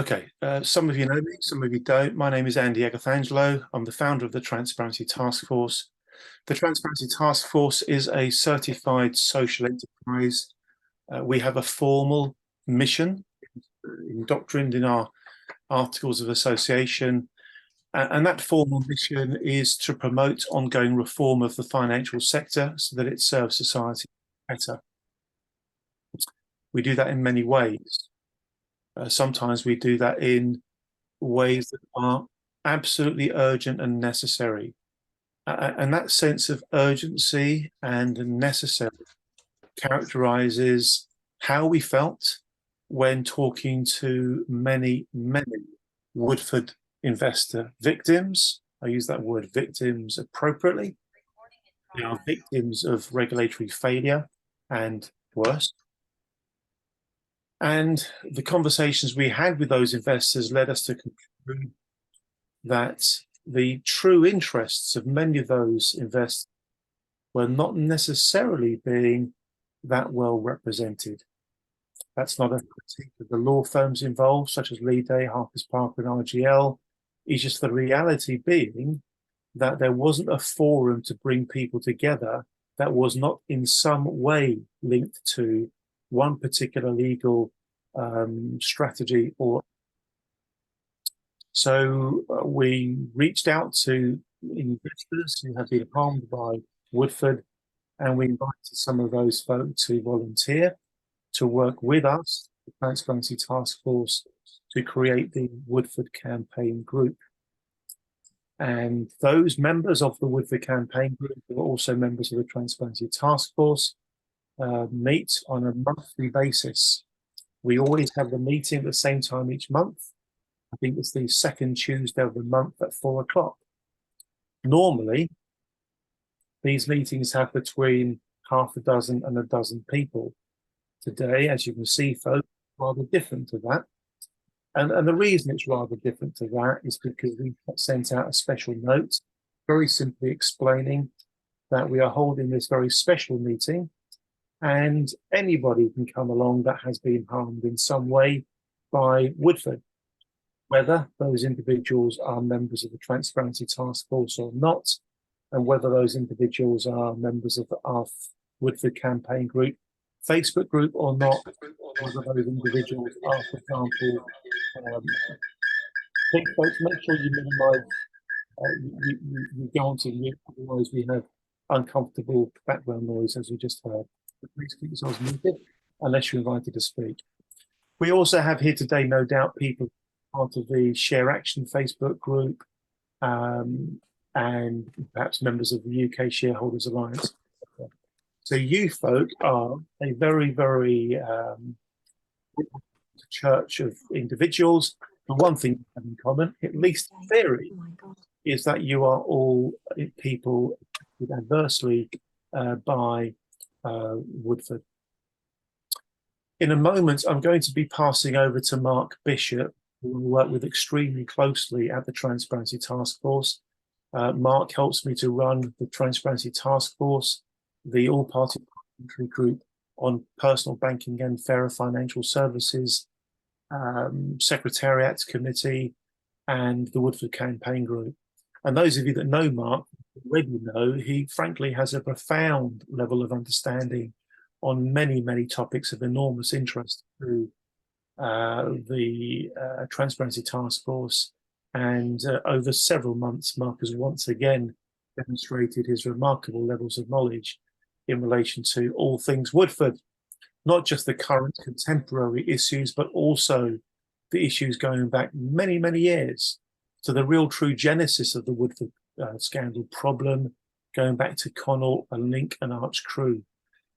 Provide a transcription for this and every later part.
Okay, some of you know me, some of you don't. My name is Andy Agathangelo. I'm the founder of the Transparency Task Force. The Transparency Task Force is a certified social enterprise. We have a formal mission, indoctrined in our articles of association, and that formal mission is to promote ongoing reform of the financial sector so that it serves society better. We do that in many ways. Sometimes we do that in ways that are absolutely urgent and necessary. And that sense of urgency and necessary characterizes how we felt when talking to many Woodford investor victims. I use that word victims appropriately. They are victims of regulatory failure and worse. And the conversations we had with those investors led us to conclude that the true interests of many of those investors were not necessarily being that well represented. That's not a critique of the law firms involved, such as Lee Day, Harpers Parker, and RGL. It's just the reality being that there wasn't a forum to bring people together that was not in some way linked to one particular legal strategy. So we reached out to investors who have been harmed by Woodford, and we invited some of those folk to volunteer to work with us, the Transparency Task Force, to create the Woodford Campaign Group. And those members of the Woodford Campaign Group are also members of the Transparency Task Force, meet on a monthly basis. We always have the meeting at the same time each month. I think it's the second Tuesday of the month at 4 o'clock. Normally, these meetings have between half a dozen and a dozen people. Today, as you can see, folks, rather different to that. And the reason it's rather different to that is because we sent out a special note, very simply explaining that we are holding this very special meeting and anybody can come along that has been harmed in some way by Woodford, whether those individuals are members of the Transparency Task Force or not, and whether those individuals are members of our Woodford Campaign Group, Facebook group or not, whether those individuals are, for example, think folks, make sure you minimize, you go on to mute, otherwise we have uncomfortable background noise, as we just heard. But please keep yourselves muted unless you're invited to speak. We also have here today, no doubt, people part of the Share Action Facebook group, and perhaps members of the UK Shareholders Alliance. So you folk are a very church of individuals. The one thing you have in common, at least in theory, is that you are all people adversely by Woodford. In a moment, I'm going to be passing over to Mark Bishop, who we work with extremely closely at the Transparency Task Force. Mark helps me to run the Transparency Task Force, the all-party group on personal banking and fairer financial services, Secretariat Committee, and the Woodford Campaign Group. And those of you that know Mark already know he frankly has a profound level of understanding on many topics of enormous interest through the Transparency Task Force. And over several months, Mark has once again demonstrated his remarkable levels of knowledge in relation to all things Woodford, not just the current contemporary issues, but also the issues going back many years to the real true genesis of the Woodford scandal problem, going back to Connaught and Link and Arch Crew.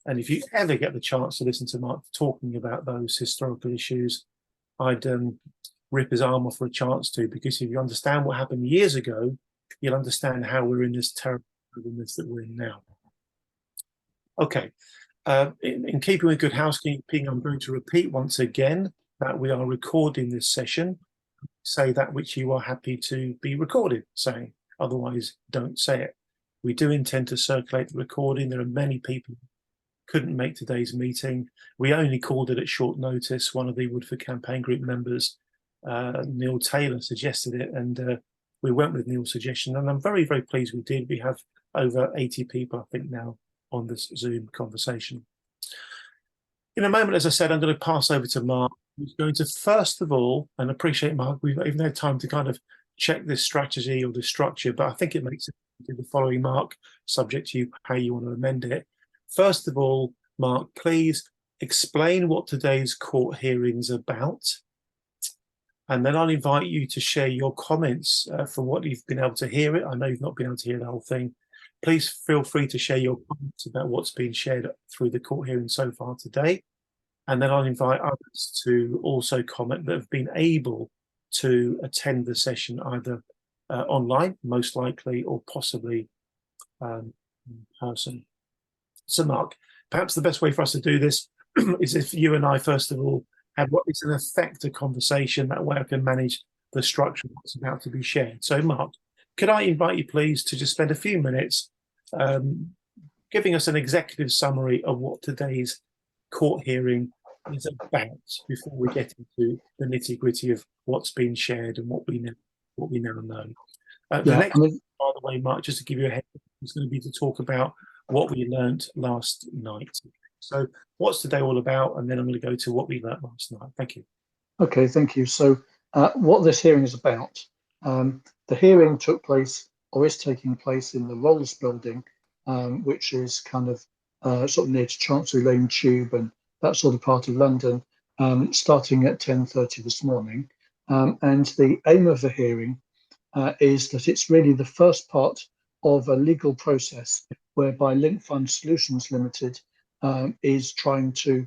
And if you ever get the chance to listen to Mark talking about those historical issues, I'd rip his arm off for a chance to, because if you understand what happened years ago, you'll understand how we're in this terrible wilderness that we're in now. Okay, in keeping with good housekeeping, I'm going to repeat once again that we are recording this session. Say that which you are happy to be recorded saying, otherwise don't say it. We do intend to circulate the recording. There are many people who couldn't make today's meeting. We only called it at short notice. One of the Woodford Campaign Group members Neil Taylor suggested it, and we went with Neil's suggestion, and I'm very, very pleased we did. We have over 80 people, I think, now on this Zoom conversation. In a moment, as I said, I'm going to pass over to Mark, who's going to, first of all, and appreciate, Mark, we've not even had time to kind of check this strategy or this structure, but I think it makes sense to do the following, Mark, subject to you how you want to amend it. First of all, Mark, please explain what today's court hearing's about. And then I'll invite you to share your comments from what you've been able to hear it. I know you've not been able to hear the whole thing. Please feel free to share your comments about what's been shared through the court hearing so far today. And then I'll invite others to also comment that have been able to attend the session either online, most likely, or possibly in person. So Mark, perhaps the best way for us to do this is if you and I, first of all, have what is an effective conversation. That way I can manage the structure of what's about to be shared. So Mark, could I invite you please to just spend a few minutes giving us an executive summary of what today's court hearing is about before we get into the nitty-gritty of what's been shared and what we now know. The next, by the way, Mark, just to give you a heads up, is going to be to talk about what we learned last night. So what's today all about? And then I'm going to go to what we learned last night. Thank you. Okay, thank you. So what this hearing is about, the hearing took place or is taking place in the Rolls building, which is kind of sort of near to Chancery Lane Tube and that sort of part of London, starting at 10:30 this morning. And the aim of the hearing is that it's really the first part of a legal process whereby Link Fund Solutions Limited is trying to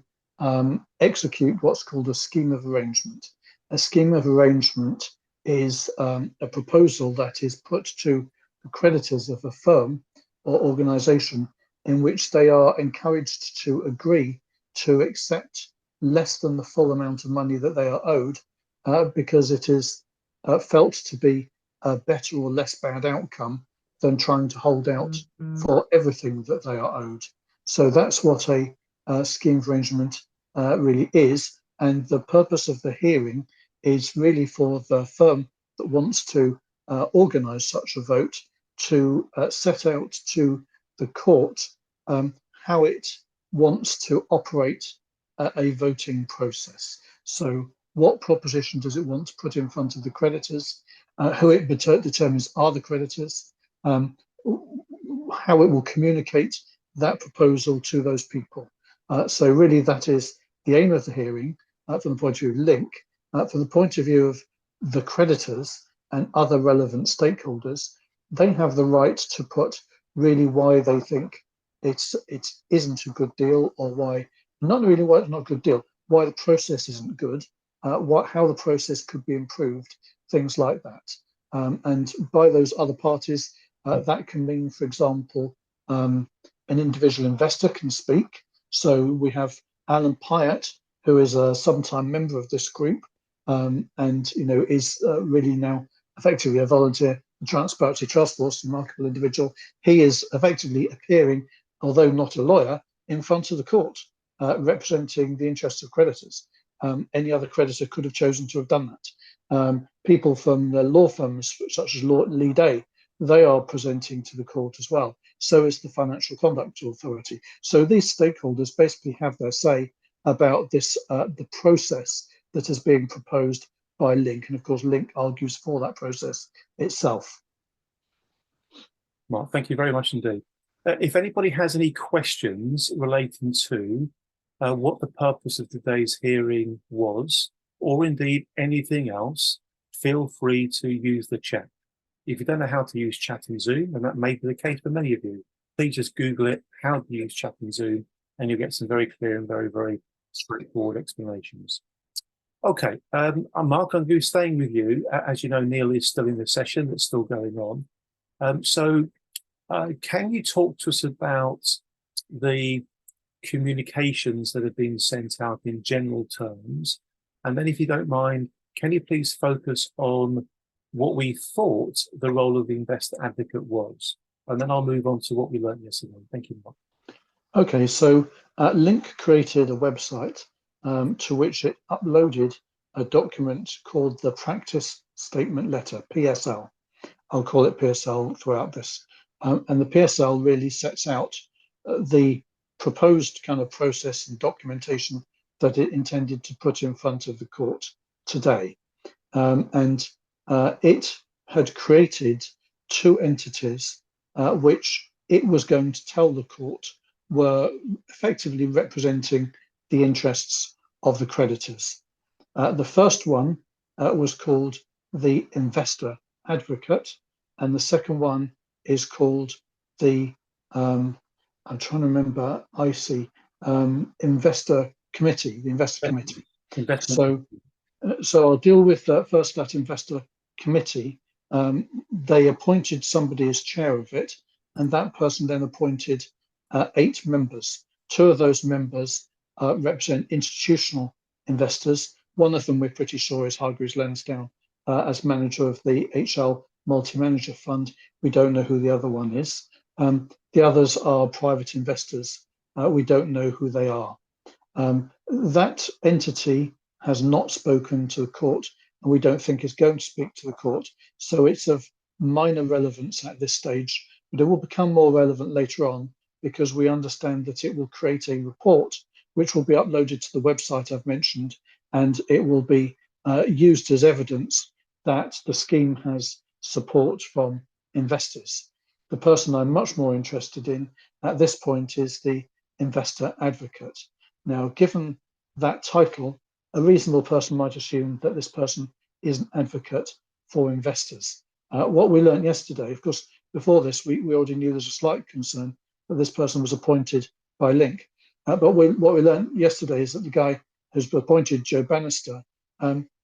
execute what's called a scheme of arrangement. A scheme of arrangement is a proposal that is put to the creditors of a firm or organisation in which they are encouraged to agree to accept less than the full amount of money that they are owed because it is felt to be a better or less bad outcome than trying to hold out for everything that they are owed. So that's what a scheme of arrangement really is. And the purpose of the hearing is really for the firm that wants to organise such a vote to set out to the court how it wants to operate a voting process. So what proposition does it want to put in front of the creditors, who it determines are the creditors, how it will communicate that proposal to those people. So really that is the aim of the hearing from the point of view of Link. From the point of view of the creditors and other relevant stakeholders, they have the right to put really why they think it isn't a good deal, or why, not really why it's not a good deal, why the process isn't good, how the process could be improved, things like that. And by those other parties, that can mean, for example, an individual investor can speak. So we have Alan Pyatt, who is a sometime member of this group, and is really now effectively a volunteer Transparency Trust Force, remarkable individual. He is effectively appearing, although not a lawyer, in front of the court, representing the interests of creditors. Any other creditor could have chosen to have done that. People from the law firms, such as Lee Day, they are presenting to the court as well. So is the Financial Conduct Authority. So these stakeholders basically have their say about this, the process that is being proposed by Link. And of course, Link argues for that process itself. Mark, thank you very much indeed. If anybody has any questions relating to what the purpose of today's hearing was, or indeed anything else, feel free to use the chat. If you don't know how to use chat in Zoom, and that may be the case for many of you, please just Google it, how to use chat in Zoom, and you'll get some very clear and very, very straightforward explanations. Okay, Mark, I'm going to be staying with you. As you know, Neil is still in the session that's still going on. So can you talk to us about the communications that have been sent out in general terms? And then if you don't mind, can you please focus on what we thought the role of the investor advocate was? And then I'll move on to what we learned yesterday. Thank you, Mark. Okay, so Link created a website to which it uploaded a document called the Practice Statement Letter, PSL. I'll call it PSL throughout this. And the PSL really sets out the proposed kind of process and documentation that it intended to put in front of the court today. And it had created two entities which it was going to tell the court were effectively representing the interests of the creditors. The first one was called the investor advocate, and the second one is called the I'm trying to remember IC investor committee, the investor committee. Investment. So I'll deal with first that investor committee. They appointed somebody as chair of it, and that person then appointed 8 members. 2 of those members represent institutional investors. One of them we're pretty sure is Hargreaves Lansdown as manager of the HL Multi-Manager Fund. We don't know who the other one is. The others are private investors. We don't know who they are. That entity has not spoken to the court, and we don't think is going to speak to the court. So it's of minor relevance at this stage, but it will become more relevant later on because we understand that it will create a report which will be uploaded to the website I've mentioned, and it will be used as evidence that the scheme has support from investors. The person I'm much more interested in at this point is the investor advocate. Now, given that title, a reasonable person might assume that this person is an advocate for investors. What we learned yesterday, of course, before this, we already knew there's a slight concern that this person was appointed by Link. But what we learned yesterday is that the guy who's appointed, Joe Bannister,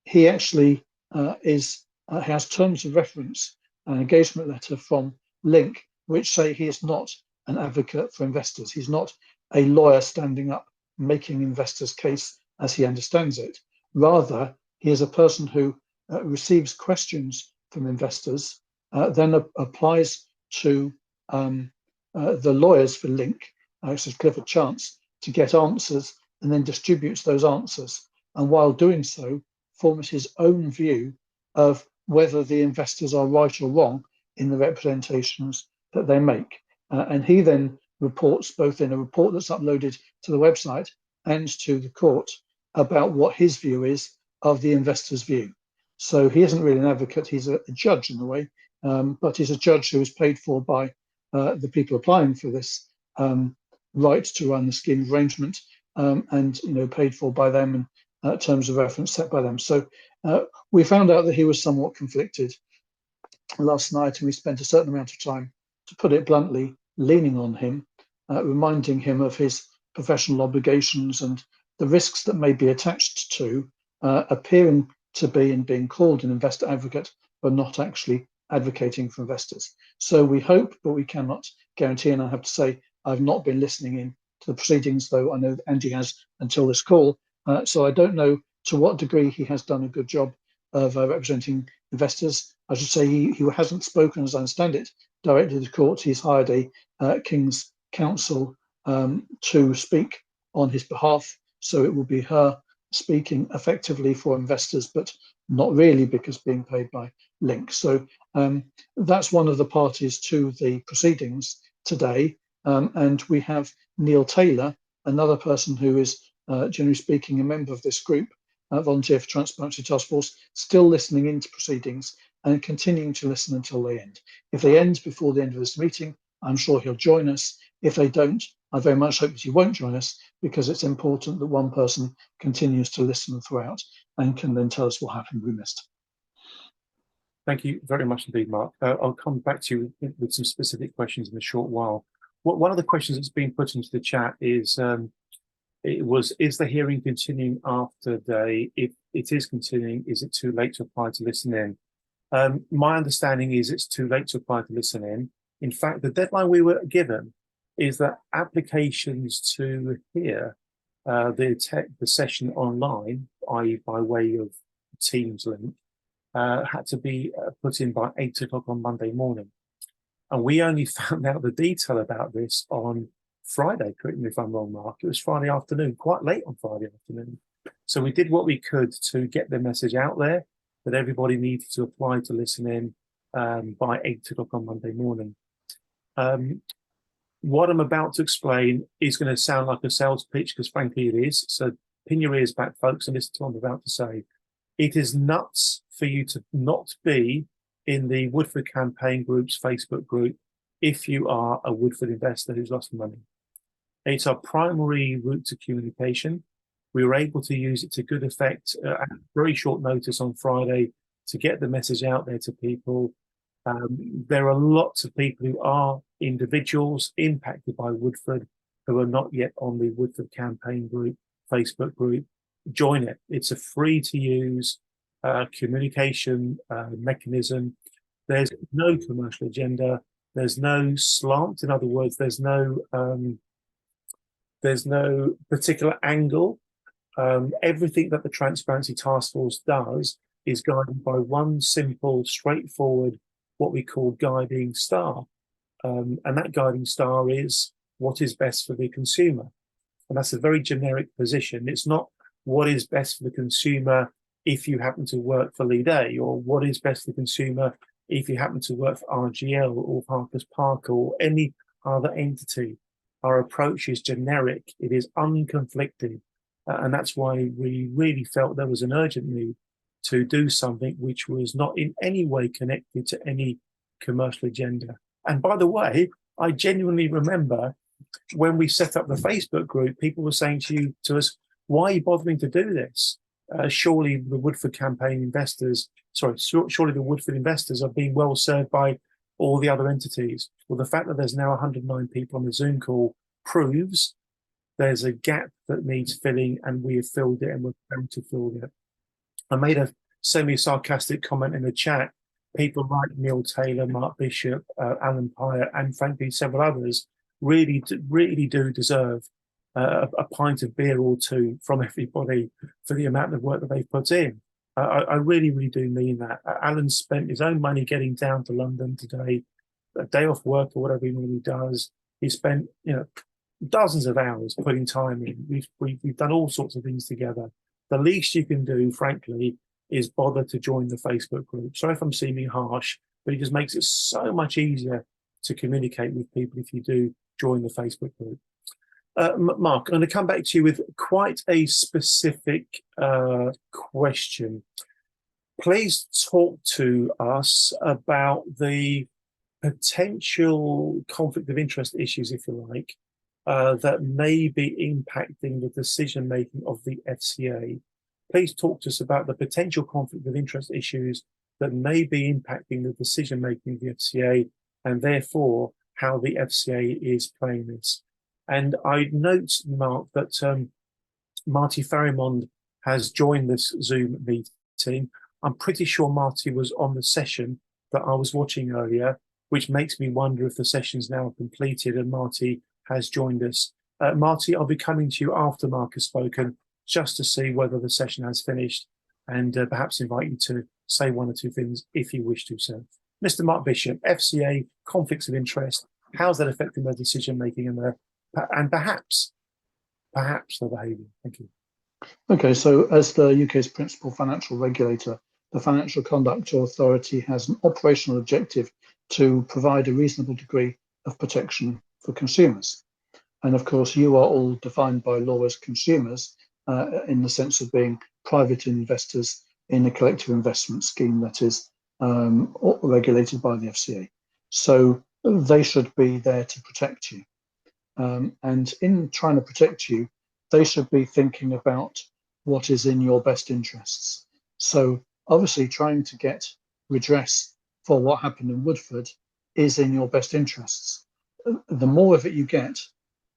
he actually has terms of reference, an engagement letter from Link, which say he is not an advocate for investors. He's not a lawyer standing up making investors' case as he understands it. Rather, he is a person who receives questions from investors, then applies to the lawyers for Link, such as Clifford Chance, to get answers, and then distributes those answers. And while doing so, forms his own view of whether the investors are right or wrong in the representations that they make. And he then reports, both in a report that's uploaded to the website and to the court, about what his view is of the investor's view. So he isn't really an advocate, he's a judge in a way, but he's a judge who is paid for by the people applying for this right to run the scheme arrangement, and paid for by them, and terms of reference set by them. So we found out that he was somewhat conflicted last night, and we spent a certain amount of time, to put it bluntly, leaning on him, reminding him of his professional obligations and the risks that may be attached to appearing to be and being called an investor advocate, but not actually advocating for investors. So we hope, but we cannot guarantee. And I have to say, I've not been listening in to the proceedings, though I know that Andy has until this call. So I don't know to what degree he has done a good job of representing investors. I should say he hasn't spoken, as I understand it, directly to the court. He's hired a King's Counsel to speak on his behalf. So it will be her speaking effectively for investors, but not really, because being paid by Link. So that's one of the parties to the proceedings today. And we have Neil Taylor, another person who is, generally speaking, a member of this group, Volunteer for Transparency Task Force, still listening into proceedings and continuing to listen until they end. If they end before the end of this meeting, I'm sure he'll join us. If they don't, I very much hope that he won't join us, because it's important that one person continues to listen throughout and can then tell us what happened we missed. Thank you very much indeed, Mark. I'll come back to you with some specific questions in a short while. One of the questions that's been put into the chat is, is the hearing continuing after day? If it is continuing, is it too late to apply to listen in? My understanding is it's too late to apply to listen in. In fact, the deadline we were given is that applications to hear the session online, i.e. by way of Teams link, had to be put in by 8 o'clock on Monday morning. And we only found out the detail about this on Friday, correct me if I'm wrong, Mark. It was Friday afternoon, quite late on Friday afternoon. So we did what we could to get the message out there that everybody needed to apply to listen in by 8 o'clock on Monday morning. What I'm about to explain is going to sound like a sales pitch, because frankly it is. So pin your ears back, folks, and listen to what I'm about to say. It is nuts for you to not be in the Woodford Campaign Group's Facebook group if you are a Woodford investor who's lost money. It's our primary route to communication. We were able to use it to good effect at very short notice on Friday to get the message out there to people. There are lots of people who are individuals impacted by Woodford who are not yet on the Woodford Campaign Group Facebook group. Join it. It's a free to use communication mechanism. There's no commercial agenda. There's no slant. In other words, there's no particular angle. Everything that the Transparency Task Force does is guided by one simple, straightforward, what we call guiding star. And that guiding star is what is best for the consumer. And that's a very generic position. It's not what is best for the consumer if you happen to work for Lead A, or what is best for the consumer if you happen to work for RGL or Parker's Parker or any other entity. Our approach is generic. It is unconflicted. And that's why we really felt there was an urgent need to do something which was not in any way connected to any commercial agenda. And by the way, I genuinely remember when we set up the Facebook group, people were saying to us, why are you bothering to do this? Surely the Woodford campaign investors, surely the Woodford investors are being well served by all the other entities. Well, the fact that there's now 109 people on the Zoom call proves there's a gap that needs filling, and we have filled it, and we're going to fill it. I made a semi-sarcastic comment in the chat. People like Neil Taylor, Mark Bishop, Alan Pyatt, and frankly several others really do deserve a pint of beer or two from everybody for the amount of work that they've put in. I really do mean that. Alan spent his own money getting down to London today, a day off work or whatever he normally does. He spent, dozens of hours putting time in. We've done all sorts of things together. The least you can do, frankly, is bother to join the Facebook group. Sorry if I'm seeming harsh, but it just makes it so much easier to communicate with people if you do join the Facebook group. Mark, I'm going to come back to you with quite a specific question. Please talk to us about the potential conflict of interest issues, if you like, that may be impacting the decision-making of the FCA. Please talk to us about the potential conflict of interest issues that may be impacting the decision-making of the FCA, and therefore how the FCA is playing this. And I note, Mark, that Marty Farrimond has joined this Zoom meeting. I'm pretty sure Marty was on the session that I was watching earlier, which makes me wonder if the session's now completed and Marty has joined us. Marty, I'll be coming to you after Mark has spoken, just to see whether the session has finished, and perhaps invite you to say one or two things if you wish to, sir. Mr. Mark Bishop, FCA, conflicts of interest, how's that affecting their decision-making and perhaps the behaviour? Thank you. Okay, so as the UK's principal financial regulator, the Financial Conduct Authority has an operational objective to provide a reasonable degree of protection for consumers. And of course, you are all defined by law as consumers in the sense of being private investors in a collective investment scheme that is regulated by the FCA. So they should be there to protect you. And in trying to protect you, they should be thinking about what is in your best interests. So obviously trying to get redress for what happened in Woodford is in your best interests. The more of it you get,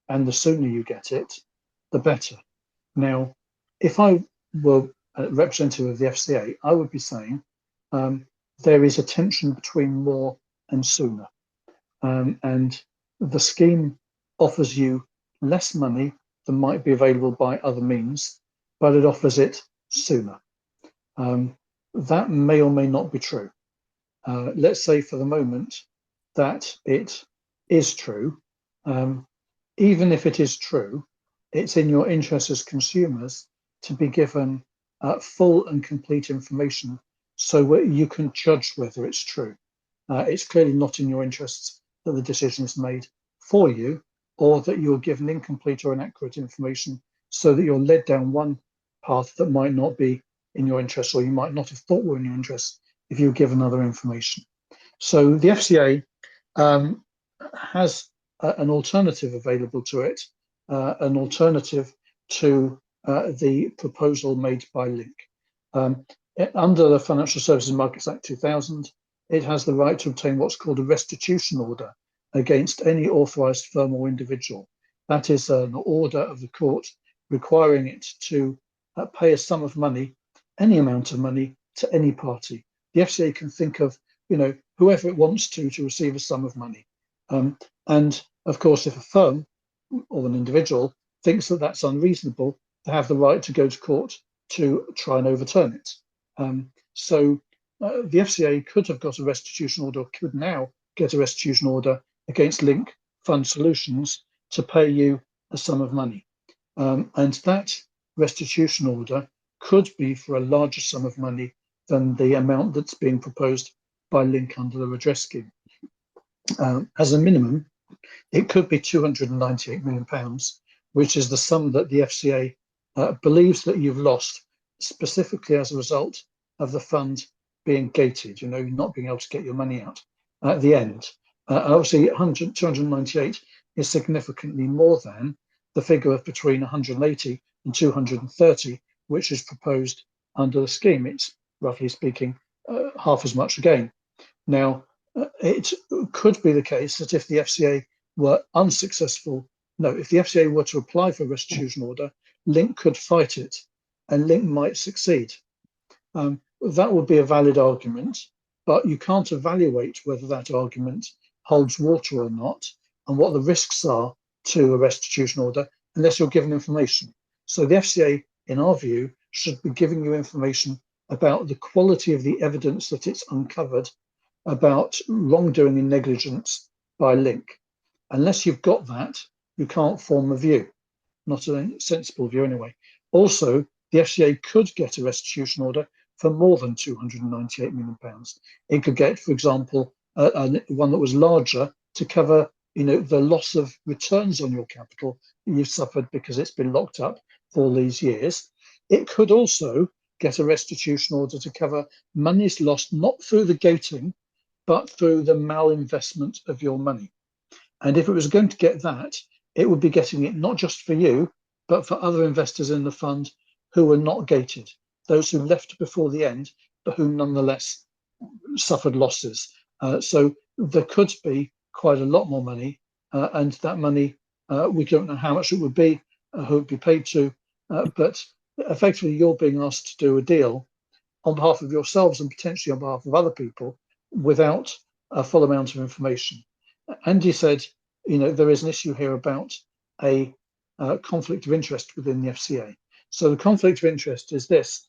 and the sooner you get it, the better. Now, if I were a representative of the FCA, I would be saying there is a tension between more and sooner. And the scheme offers you less money than might be available by other means, but it offers it sooner. That may or may not be true. Let's say for the moment that it is true. Even if it is true, it's in your interest as consumers to be given full and complete information so you can judge whether it's true. It's clearly not in your interests that the decision is made for you, or that you're given incomplete or inaccurate information so that you're led down one path that might not be in your interest, or you might not have thought were in your interest if you were given other information. So the FCA has an alternative available to it, an alternative to the proposal made by Link. Under the Financial Services Markets Act 2000, it has the right to obtain what's called a restitution order against any authorised firm or individual. That is an order of the court requiring it to pay a sum of money, any amount of money, to any party. The FCA can think of, whoever it wants to receive a sum of money. And of course, if a firm or an individual thinks that that's unreasonable, they have the right to go to court to try and overturn it. So the FCA could have got a restitution order, could now get a restitution order against Link Fund Solutions to pay you a sum of money. And that restitution order could be for a larger sum of money than the amount that's being proposed by Link under the redress scheme. As a minimum, it could be £298 million, which is the sum that the FCA believes that you've lost specifically as a result of the fund being gated, not being able to get your money out at the end. Obviously, 298 is significantly more than the figure of between 180 and 230, which is proposed under the scheme. It's, roughly speaking, half as much again. Now, it could be the case that if the FCA were unsuccessful, if the FCA were to apply for a restitution order, Link could fight it and Link might succeed. That would be a valid argument, but you can't evaluate whether that argument holds water or not and what the risks are to a restitution order unless you're given information. So the FCA, in our view, should be giving you information about the quality of the evidence that it's uncovered about wrongdoing and negligence by Link. Unless you've got that, you can't form a view, not a sensible view anyway. Also, the FCA could get a restitution order for more than £298 million. It could get, for example, one that was larger to cover the loss of returns on your capital that you've suffered because it's been locked up for all these years. It could also get a restitution order to cover monies lost not through the gating, but through the malinvestment of your money. And if it was going to get that, it would be getting it not just for you, but for other investors in the fund who were not gated, those who left before the end, but who nonetheless suffered losses. So there could be quite a lot more money, and that money, we don't know how much it would be, who it would be paid to, but effectively you're being asked to do a deal on behalf of yourselves and potentially on behalf of other people without a full amount of information. Andy said, there is an issue here about a conflict of interest within the FCA. So the conflict of interest is this: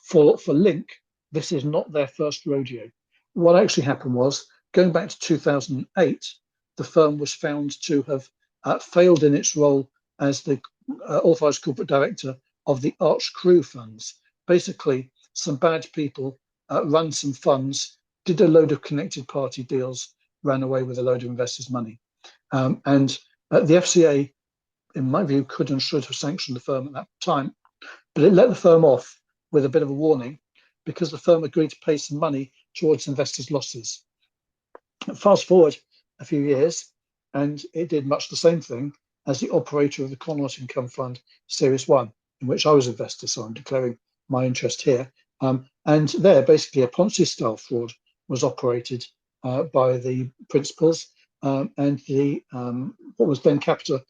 for Link, this is not their first rodeo. What actually happened was, going back to 2008, the firm was found to have failed in its role as the authorised corporate director of the Arch Crew funds. Basically, some bad people run some funds, did a load of connected party deals, ran away with a load of investors' money. And the FCA, in my view, could and should have sanctioned the firm at that time, but it let the firm off with a bit of a warning because the firm agreed to pay some money towards investors' losses. Fast forward a few years, and it did much the same thing as the operator of the Connaught Income Fund Series 1, in which I was an investor, so I'm declaring my interest here. And there, basically, a Ponzi-style fraud was operated by the principals, and the what was then Capita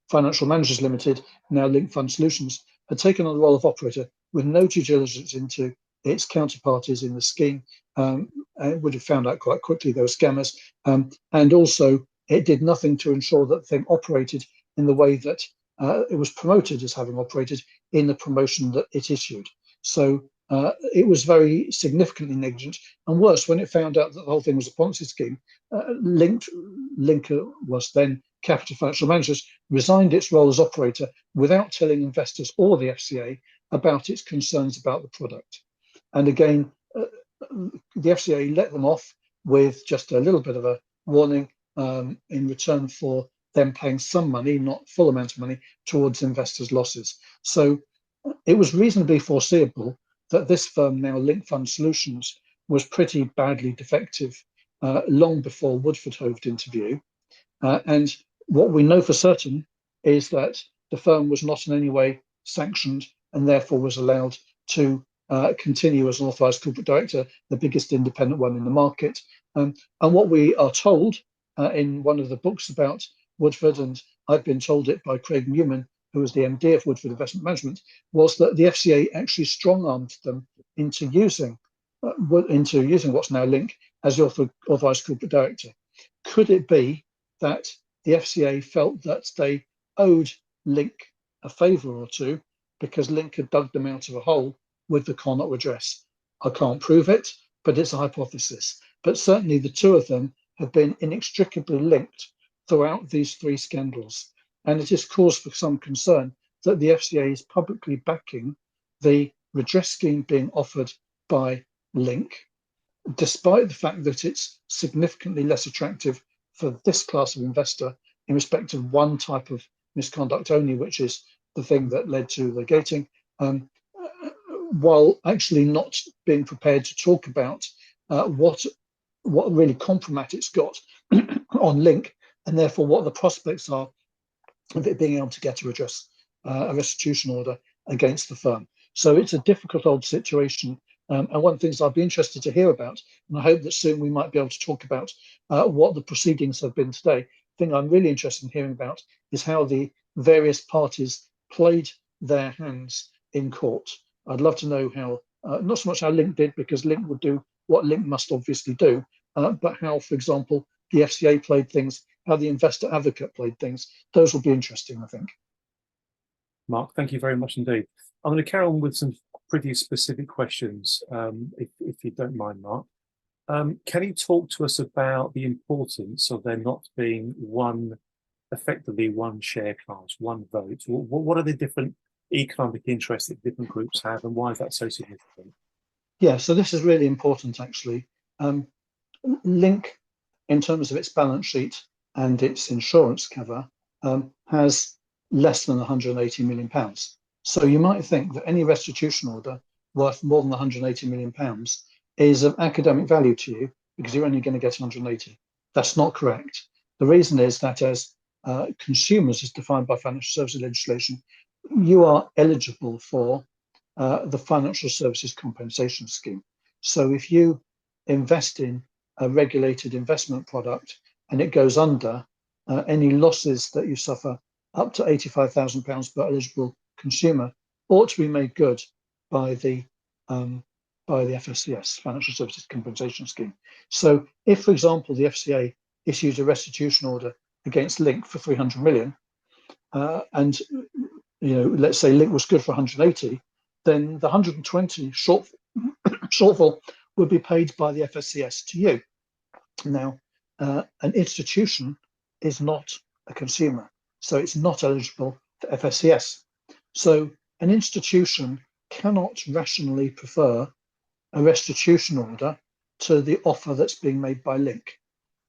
Financial Managers Limited, now Link Fund Solutions, had taken on the role of operator with no due diligence into its counterparties in the scheme, and would have found out quite quickly they were scammers. And also, it did nothing to ensure that the thing operated in the way that it was promoted as having operated in the promotion that it issued. So it was very significantly negligent. And worse, when it found out that the whole thing was a Ponzi scheme, Link was then Capital Financial Managers resigned its role as operator without telling investors or the FCA about its concerns about the product. And again, the FCA let them off with just a little bit of a warning in return for them paying some money, not full amount of money, towards investors' losses. So it was reasonably foreseeable that this firm, now Link Fund Solutions, was pretty badly defective long before Woodford hoved into view. And what we know for certain is that the firm was not in any way sanctioned and therefore was allowed to continue as an authorised corporate director, the biggest independent one in the market. And what we are told in one of the books about Woodford, and I've been told it by Craig Newman, who was the MD of Woodford Investment Management, was that the FCA actually strong-armed them into using what's now Link as the authorised corporate director. Could it be that the FCA felt that they owed Link a favour or two because Link had dug them out of a hole with the Connaught redress? I can't prove it, but it's a hypothesis. But certainly the two of them have been inextricably linked throughout these three scandals. And it is cause for some concern that the FCA is publicly backing the redress scheme being offered by Link, despite the fact that it's significantly less attractive for this class of investor in respect of one type of misconduct only, which is the thing that led to the gating, while actually not being prepared to talk about what really compromat it's got on Link, and therefore what the prospects are of it being able to get a redress, a restitution order against the firm. So it's a difficult old situation. And one of the things I'd be interested to hear about, and I hope that soon we might be able to talk about what the proceedings have been today. The thing I'm really interested in hearing about is how the various parties played their hands in court. I'd love to know how, not so much how Link did, because Link would do what Link must obviously do, but how, for example, the FCA played things, how the investor advocate played things. Those will be interesting, I think. Mark, thank you very much indeed. I'm going to carry on with some pretty specific questions, if you don't mind, Mark. Can you talk to us about the importance of there not being effectively one share class, one vote? What are the different economic interests that different groups have, and why is that so significant? Yeah, so this is really important, actually. Link, in terms of its balance sheet and its insurance cover, has less than £180 million. So you might think that any restitution order worth more than £180 million is of academic value to you because you're only going to get 180. That's not correct. The reason is that as consumers, as defined by financial services legislation, you are eligible for the Financial Services Compensation Scheme. So if you invest in a regulated investment product and it goes under, any losses that you suffer up to £85,000 per eligible consumer ought to be made good by the FSCS, Financial Services Compensation Scheme. So if, for example, the FCA issues a restitution order against Link for 300 million, and let's say Link was good for 180, then the 120 shortfall would be paid by the FSCS to you. Now, an institution is not a consumer, so it's not eligible for FSCS. So an institution cannot rationally prefer a restitution order to the offer that's being made by Link,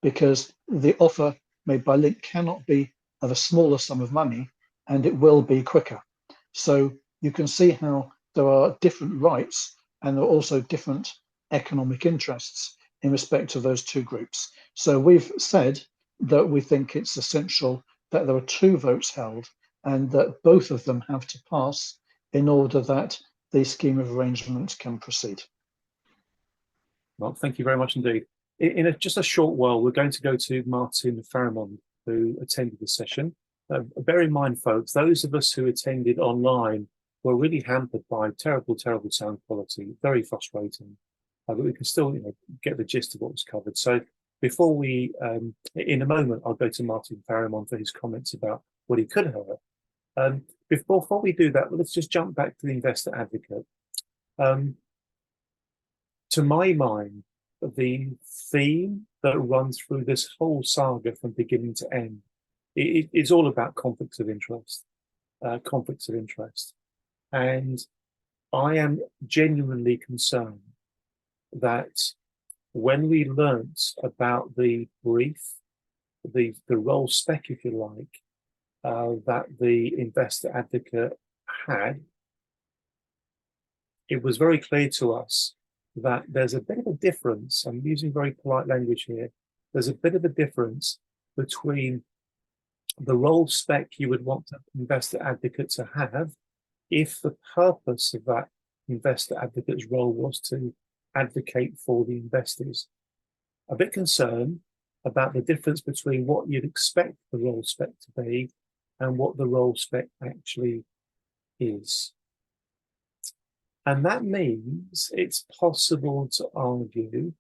because the offer made by Link cannot be of a smaller sum of money and it will be quicker. So you can see how there are different rights and there are also different economic interests in respect of those two groups. So we've said that we think it's essential that there are two votes held and that both of them have to pass in order that the scheme of arrangement can proceed. Well, thank you very much indeed. In just a short while, we're going to go to Martin Faramond, who attended the session. Bear in mind, folks, those of us who attended online were really hampered by terrible, terrible sound quality, very frustrating. But we can still get the gist of what was covered. So before we, in a moment, I'll go to Martin Faramond for his comments about what he could have heard. Before we do that, let's just jump back to the investor advocate. To my mind, the theme that runs through this whole saga from beginning to end it's all about conflicts of interest, and I am genuinely concerned that when we learnt about the brief, the role spec, if you like, that the investor advocate had, it was very clear to us that there's a bit of a difference. I'm using very polite language here. There's a bit of a difference between the role spec you would want an investor advocate to have if the purpose of that investor advocate's role was to advocate for the investors. A bit concerned about the difference between what you'd expect the role spec to be and what the role spec actually is. And that means it's possible to argue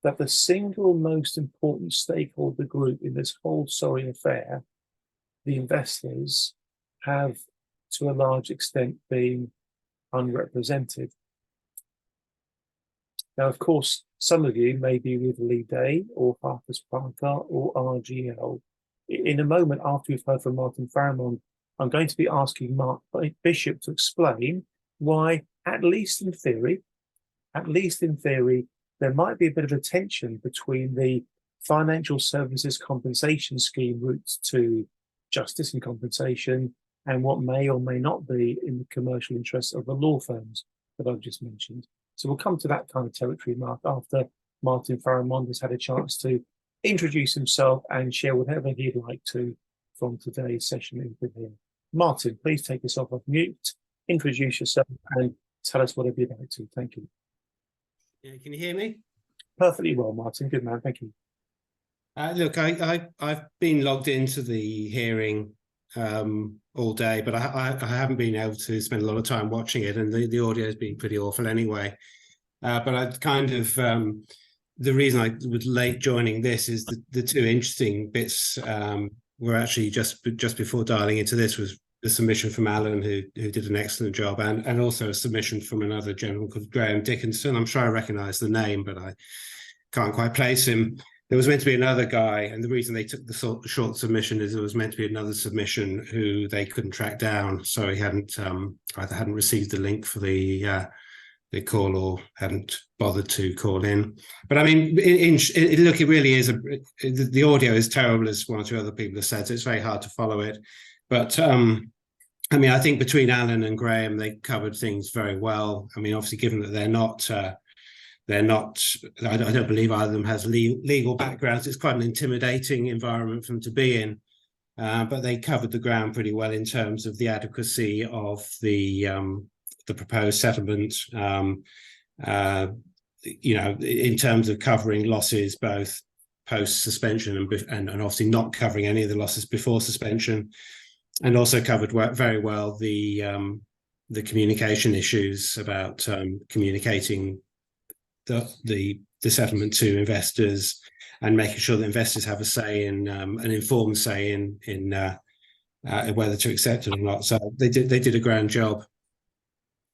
that the single most important stakeholder group in this whole sorry affair, the investors, have to a large extent been unrepresented. Now, of course, some of you may be with Lee Day or Harper's Parker or RGL. In a moment after we've heard from Martin Faramond, I'm going to be asking Mark Bishop to explain why, at least in theory, there might be a bit of a tension between the financial services compensation scheme routes to justice and compensation and what may or may not be in the commercial interests of the law firms that I've just mentioned. So we'll come to that kind of territory, Mark, after Martin Faramond has had a chance to introduce himself and share whatever he'd like to from today's session with him. Martin, please take us off mute, introduce yourself and tell us whatever you'd like to. Thank you. Yeah, can you hear me? Perfectly well, Martin. Good man. Thank you. Look, I've been logged into the hearing all day, but I haven't been able to spend a lot of time watching it, and the audio has been pretty awful anyway. But I kind of the reason I was late joining this is the two interesting bits were actually just before dialing into this was the submission from Alan, who did an excellent job, and also a submission from another gentleman called Graham Dickinson. I'm sure I recognise the name, but I can't quite place him. There was meant to be another guy, and the reason they took the short submission is there was meant to be another submission who they couldn't track down, so he hadn't either hadn't received the link for the call or hadn't bothered to call in. But I mean, look, it really is the audio is terrible, as one or two other people have said, so it's very hard to follow it. But I mean, I think between Alan and Graham, they covered things very well. I mean, obviously, given that they're not. I don't believe either of them has legal backgrounds. It's quite an intimidating environment for them to be in, but they covered the ground pretty well in terms of the adequacy of the proposed settlement. You know, in terms of covering losses both post suspension and obviously not covering any of the losses before suspension, and also covered very well the communication issues about communicating the settlement to investors and making sure that investors have a say in an informed say in whether to accept it or not. So they did a grand job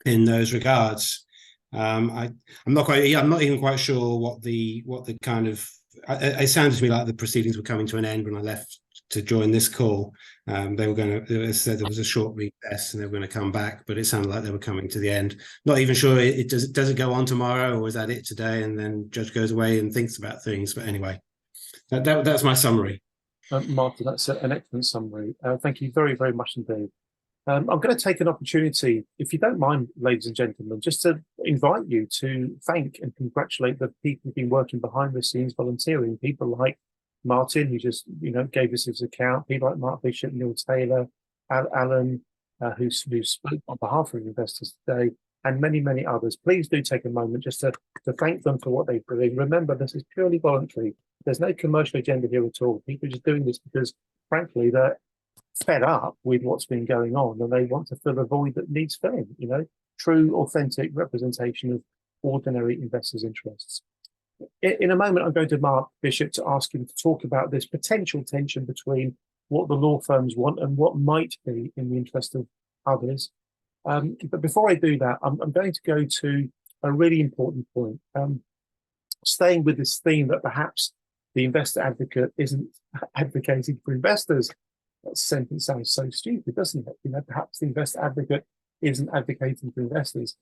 in those regards. I'm not even quite sure what the kind of it sounded to me like the proceedings were coming to an end when I left to join this call. They were going to, said there was a short recess and they were going to come back, but it sounded like they were coming to the end. Not even sure does it go on tomorrow, or is that it today? And then judge goes away and thinks about things. But anyway, that's my summary. Martin, that's an excellent summary. Thank you very, very much indeed. I'm going to take an opportunity, if you don't mind, ladies and gentlemen, just to invite you to thank and congratulate the people who've been working behind the scenes volunteering, people like Martin, who just gave us his account, people like Mark Bishop, Neil Taylor, Alan, who spoke on behalf of investors today, and many, many others. Please do take a moment just to thank them for what they've doing. Remember, this is purely voluntary. There's no commercial agenda here at all. People are just doing this because, frankly, they're fed up with what's been going on and they want to fill a void that needs filling, true, authentic representation of ordinary investors' interests. In a moment, I'm going to Mark Bishop to ask him to talk about this potential tension between what the law firms want and what might be in the interest of others. But before I do that, I'm going to go to a really important point. Staying with this theme that perhaps the investor advocate isn't advocating for investors That sentence sounds so stupid, doesn't it? You know, perhaps the investor advocate isn't advocating for investors.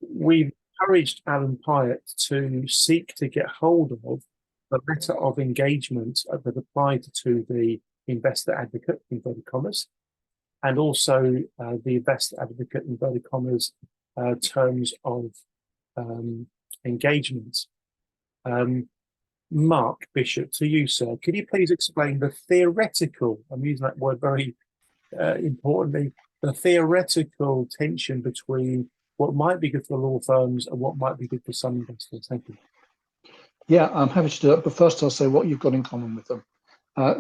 We've encouraged Alan Pyatt to seek to get hold of the letter of engagement that applied to the investor advocate, inverted commas, and also the investor advocate, inverted commas, terms of engagement. Mark Bishop, to you, sir, could you please explain the theoretical, I'm using that word very importantly, the theoretical tension between what might be good for law firms and what might be good for some investors? Thank you. Yeah, I'm happy to do it, but first I'll say what you've got in common with them.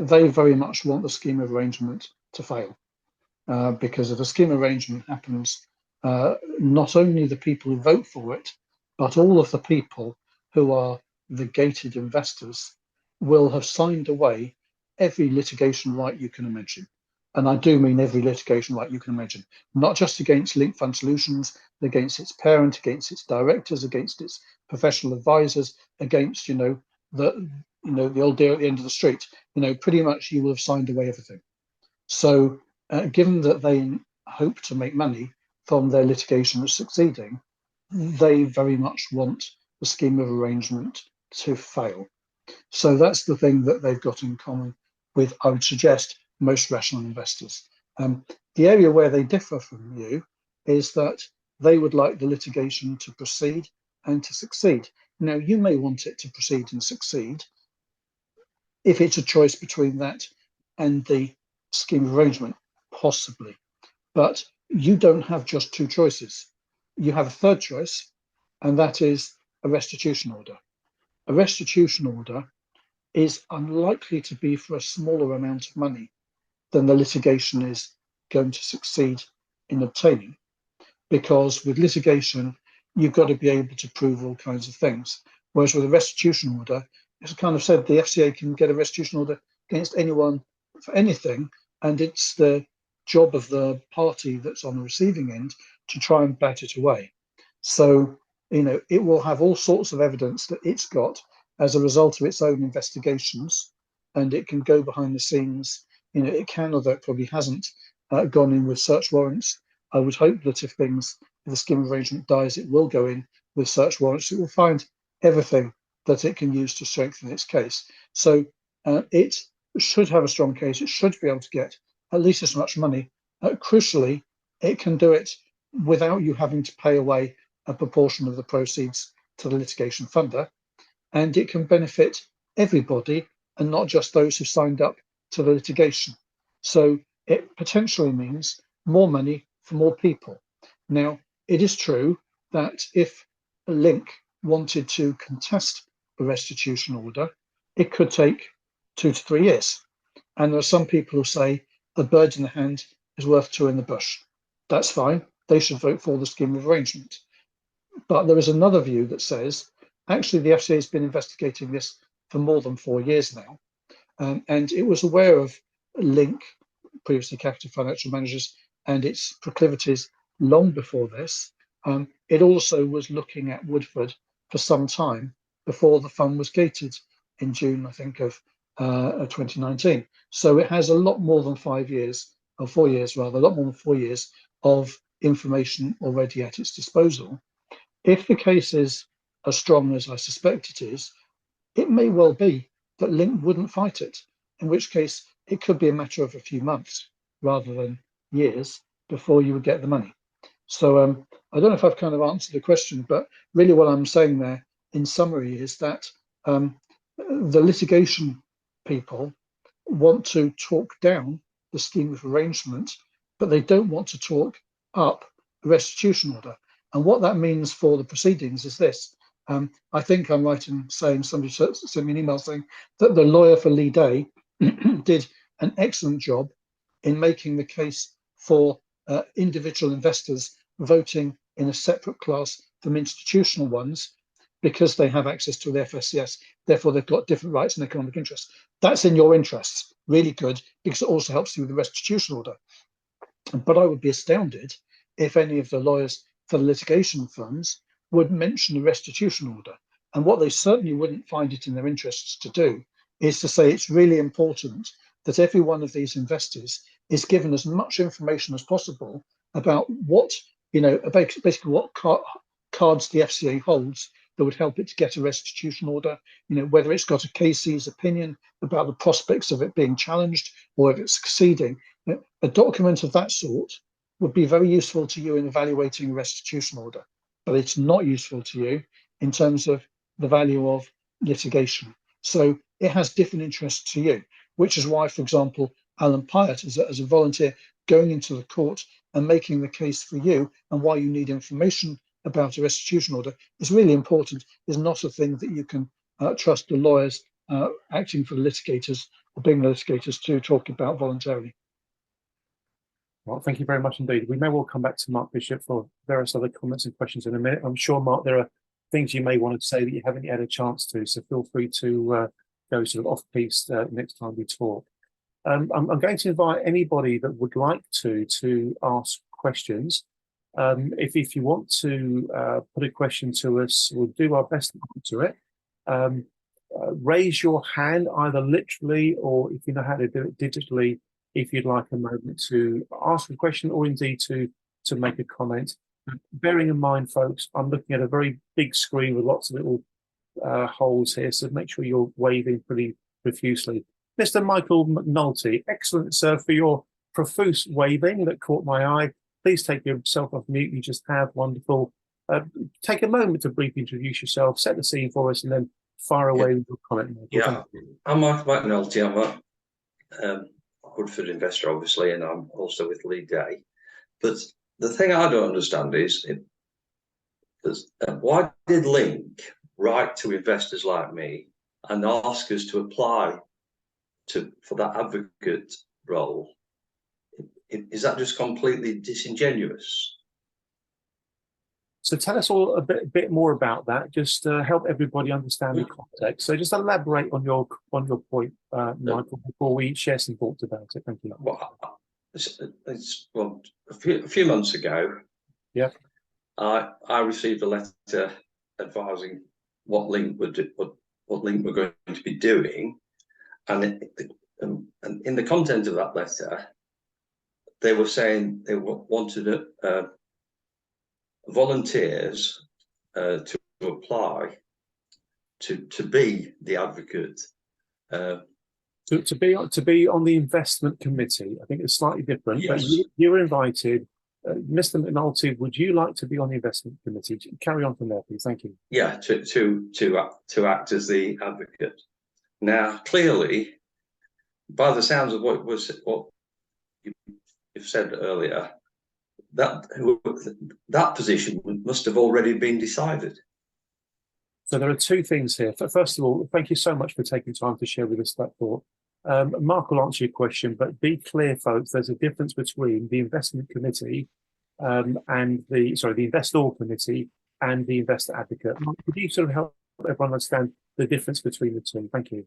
They very much want the scheme of arrangement to fail, because if a scheme arrangement happens, not only the people who vote for it, but all of the people who are the gated investors will have signed away every litigation right you can imagine. And I do mean every litigation right you can imagine, not just against Link Fund Solutions, against its parent, against its directors, against its professional advisors, against, the old deer at the end of the street. Pretty much you will have signed away everything. So given that they hope to make money from their litigation succeeding, they very much want the scheme of arrangement to fail. So that's the thing that they've got in common with, I would suggest, most rational investors. The area where they differ from you is that they would like the litigation to proceed and to succeed. Now, you may want it to proceed and succeed if it's a choice between that and the scheme of arrangement, possibly. But you don't have just two choices. You have a third choice, and that is a restitution order. A restitution order is unlikely to be for a smaller amount of money than the litigation is going to succeed in obtaining. Because with litigation, you've got to be able to prove all kinds of things. Whereas with a restitution order, it's kind of said the FCA can get a restitution order against anyone for anything, and it's the job of the party that's on the receiving end to try and bat it away. So, it will have all sorts of evidence that it's got as a result of its own investigations, and it can go behind the scenes. It can, although it probably hasn't, gone in with search warrants. I would hope that if the scheme of arrangement dies, it will go in with search warrants. It will find everything that it can use to strengthen its case. So it should have a strong case. It should be able to get at least as much money. Crucially, it can do it without you having to pay away a proportion of the proceeds to the litigation funder. And it can benefit everybody and not just those who signed up to the litigation. So it potentially means more money for more people. Now, it is true that if Link wanted to contest a restitution order, it could take 2 to 3 years. And there are some people who say a bird in the hand is worth two in the bush. That's fine. They should vote for the scheme of arrangement. But there is another view that says, actually, the FCA has been investigating this for more than 4 years now. And it was aware of Link, previously Capital Financial Managers, and its proclivities long before this. It also was looking at Woodford for some time before the fund was gated in June, I think, of 2019. So it has a lot more than 5 years, or 4 years rather, a lot more than 4 years of information already at its disposal. If the case is as strong as I suspect it is, it may well be that Link wouldn't fight it, in which case it could be a matter of a few months rather than years before you would get the money. So I don't know if I've kind of answered the question, but really what I'm saying there in summary is that the litigation people want to talk down the scheme of arrangement, but they don't want to talk up the restitution order. And what that means for the proceedings is this. I think I'm right in saying, somebody sent me an email saying that the lawyer for Lee Day did an excellent job in making the case for individual investors voting in a separate class from institutional ones because they have access to the FSCS. Therefore, they've got different rights and economic interests. That's in your interests. Really good, because it also helps you with the restitution order. But I would be astounded if any of the lawyers for the litigation firms would mention the restitution order. And what they certainly wouldn't find it in their interests to do is to say it's really important that every one of these investors is given as much information as possible about what, basically what cards the FCA holds that would help it to get a restitution order, whether it's got a KC's opinion about the prospects of it being challenged or if it's succeeding. A document of that sort would be very useful to you in evaluating a restitution order, but it's not useful to you in terms of the value of litigation. So it has different interests to you, which is why, for example, Alan Pyatt, as a volunteer going into the court and making the case for you, and why you need information about a restitution order is really important, is not a thing that you can trust the lawyers acting for the litigators or being the litigators to talk about voluntarily. Well, thank you very much indeed. We may well come back to Mark Bishop for various other comments and questions in a minute. I'm sure, Mark, there are things you may want to say that you haven't yet had a chance to, so feel free to go sort of off-piece next time we talk. I'm going to invite anybody that would like to ask questions. If you want to put a question to us, we'll do our best to answer it. Raise your hand either literally or if you know how to do it digitally, if you'd like a moment to ask a question or indeed to make a comment. Bearing in mind, folks, I'm looking at a very big screen with lots of little holes here, so make sure you're waving pretty profusely. Mr. Michael McNulty, excellent, sir, for your profuse waving that caught my eye. Please take yourself off mute. You just have. Wonderful. Take a moment to briefly introduce yourself, set the scene for us, and then fire away with your comment. Yeah, I'm Michael McNulty. I'm a Woodford investor, obviously, and I'm also with Lead Day. But the thing I don't understand is why did Link write to investors like me and ask us to apply for that advocate role? Is that just completely disingenuous? So tell us all a bit more about that. Just help everybody understand the context. So just elaborate on your point, Michael, before we share some thoughts about it. Thank you. Well, a few months ago, yeah, I received a letter advising what Link were going to be doing, and in the content of that letter, they were saying they wanted volunteers to apply to be the advocate. To be on the investment committee. I think it's slightly different. Yes. But you were invited. Mr. McNulty, would you like to be on the investment committee? Carry on from there, please. Thank you. Yeah, to act as the advocate. Now, clearly, by the sounds of what you've said earlier, that position must have already been decided. So there are two things here. First of all, thank you so much for taking time to share with us that thought. Mark will answer your question, but be clear, folks, there's a difference between the investment committee and the investor committee and the investor advocate. Mark, could you sort of help everyone understand the difference between the two? Thank you.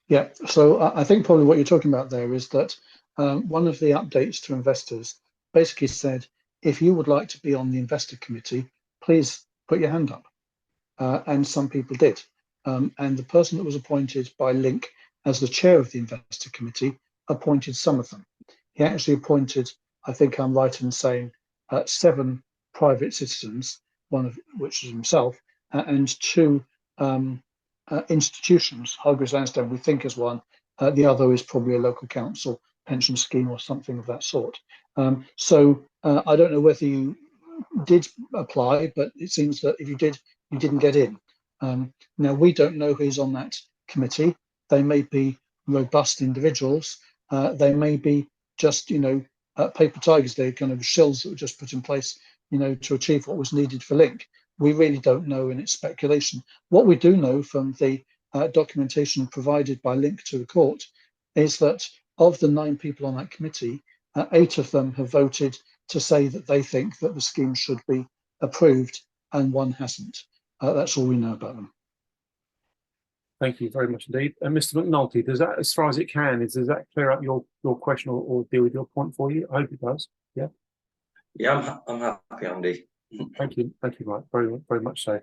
Yeah, so I think probably what you're talking about there is that one of the updates to investors basically said, if you would like to be on the investor committee, please put your hand up. And some people did. And the person that was appointed by Link as the chair of the investor committee appointed some of them. He actually appointed, I think I'm right in saying, 7 private citizens, one of which is himself, and 2 institutions. Hargreaves Lansdown, we think, is one. The other is probably a local council pension scheme or something of that sort. So I don't know whether you did apply, but it seems that if you did, you didn't get in. Now, we don't know who's on that committee. They may be robust individuals. They may be just, paper tigers. They're kind of shills that were just put in place, to achieve what was needed for Link. We really don't know, and it's speculation. What we do know from the documentation provided by Link to the court is that of the 9 people on that committee, 8 of them have voted to say that they think that the scheme should be approved, and 1 hasn't. That's all we know about them. Thank you very much indeed. And Mr. McNulty, does that, as far as it can, does that clear up your question or deal with your point for you? I hope it does. Yeah. Yeah, I'm happy, Andy. Thank you, Mike. Very, very much so.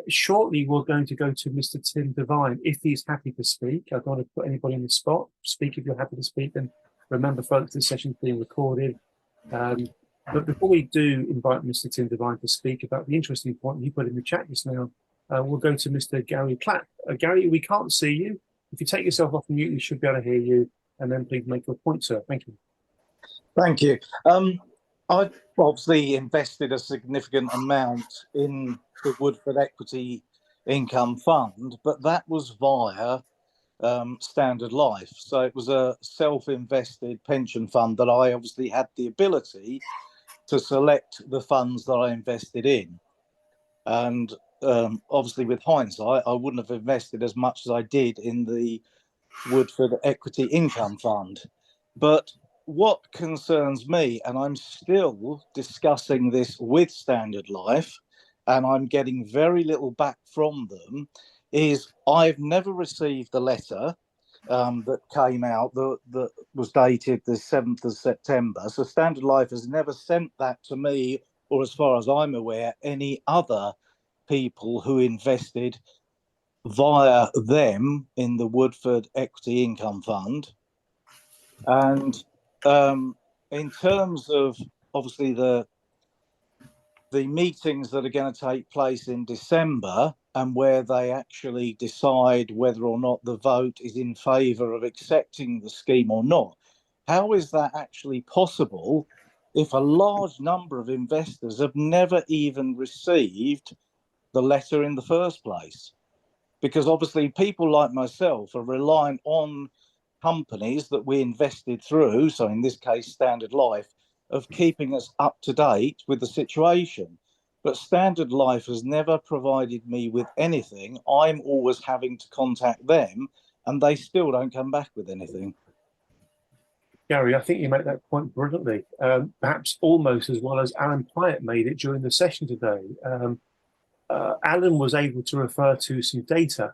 Shortly, we're going to go to Mr. Tim Devine, if he's happy to speak. I don't want to put anybody on the spot. Speak if you're happy to speak. And remember, folks, this session's being recorded. But before we do invite Mr. Tim Devine to speak about the interesting point you put in the chat just now, we'll go to Mr. Gary Clapp. Gary, we can't see you. If you take yourself off mute, we should be able to hear you. And then please make your point, sir. Thank you. Thank you. I've obviously invested a significant amount in the Woodford Equity Income Fund, but that was via Standard Life. So it was a self-invested pension fund that I obviously had the ability to select the funds that I invested in. And obviously with hindsight, I wouldn't have invested as much as I did in the Woodford Equity Income Fund. But what concerns me, and I'm still discussing this with Standard Life, and I'm getting very little back from them, is I've never received the letter that came out that was dated the 7th of September. So Standard Life has never sent that to me, or as far as I'm aware, any other people who invested via them in the Woodford Equity Income Fund. And in terms of obviously the meetings that are going to take place in December, and where they actually decide whether or not the vote is in favour of accepting the scheme or not, how is that actually possible if a large number of investors have never even received the letter in the first place? Because obviously people like myself are relying on companies that we invested through, so in this case Standard Life, of keeping us up to date with the situation. But Standard Life has never provided me with anything. I'm always having to contact them, and they still don't come back with anything. Gary, I think you make that point brilliantly, perhaps almost as well as Alan Pyatt made it during the session today. Alan was able to refer to some data.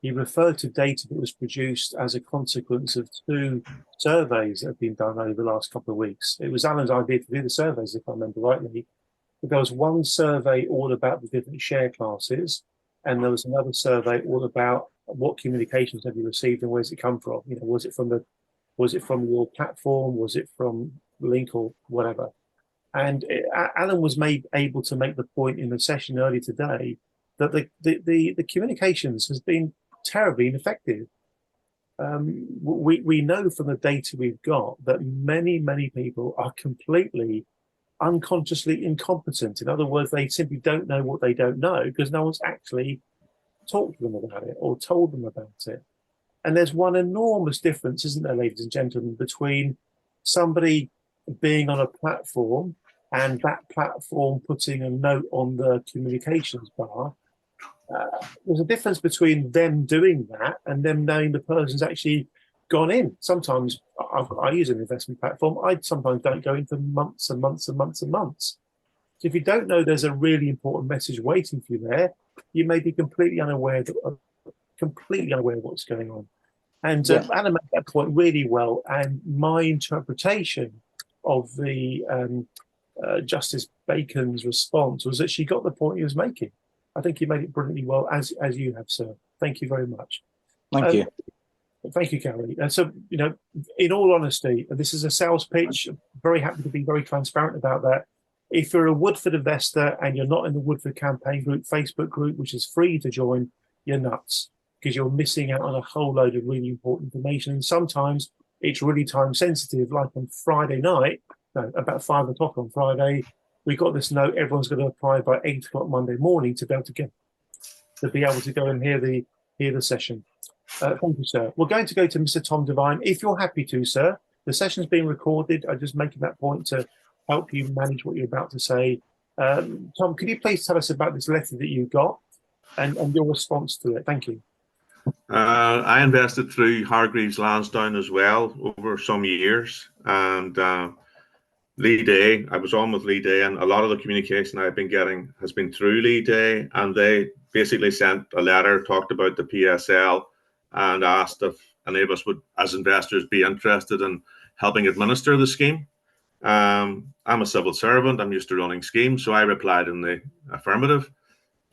He referred to data that was produced as a consequence of 2 surveys that have been done over the last couple of weeks. It was Alan's idea to do the surveys, if I remember rightly. But there was one survey all about the different share classes, and there was another survey all about what communications have you received and where's it come from. You know, was it from your platform? Was it from Link or whatever? And Alan was able to make the point in the session earlier today that the communications has been terribly ineffective. We know from the data we've got that many people are completely unconsciously incompetent. In other words, they simply don't know what they don't know because no one's actually talked to them about it or told them about it. And there's one enormous difference, isn't there, ladies and gentlemen, between somebody being on a platform and that platform putting a note on the communications bar. There's a difference between them doing that and them knowing the person's actually gone in. Sometimes I use an investment platform. I sometimes don't go in for months and months and months and months. So if you don't know there's a really important message waiting for you there, you may be completely unaware of what's going on. And Anna made that point really well. And my interpretation of the Justice Bacon's response was that she got the point he was making. I think he made it brilliantly well, as you have, sir. Thank you very much. Thank you. Thank you, Gary. And so, you know, in all honesty, this is a sales pitch. Very happy to be very transparent about that. If you're a Woodford investor and you're not in the Woodford Campaign Group Facebook group, which is free to join, you're nuts because you're missing out on a whole load of really important information. And sometimes it's really time sensitive, like on Friday night, about 5 o'clock on Friday, we got this note, everyone's going to apply by 8 o'clock Monday morning to be able to go and hear the session. Thank you, sir. We're going to go to Mr. Tom Devine. If you're happy to, sir, the session's being recorded. I'm just making that point to help you manage what you're about to say. Tom, could you please tell us about this letter that you got and your response to it? Thank you. I invested through Hargreaves Lansdowne as well over some years, and Lee Day, I was on with Lee Day, and a lot of the communication I've been getting has been through Lee Day, and they basically sent a letter, talked about the PSL, and asked if any of us would, as investors, be interested in helping administer the scheme. I'm a civil servant, I'm used to running schemes, so I replied in the affirmative.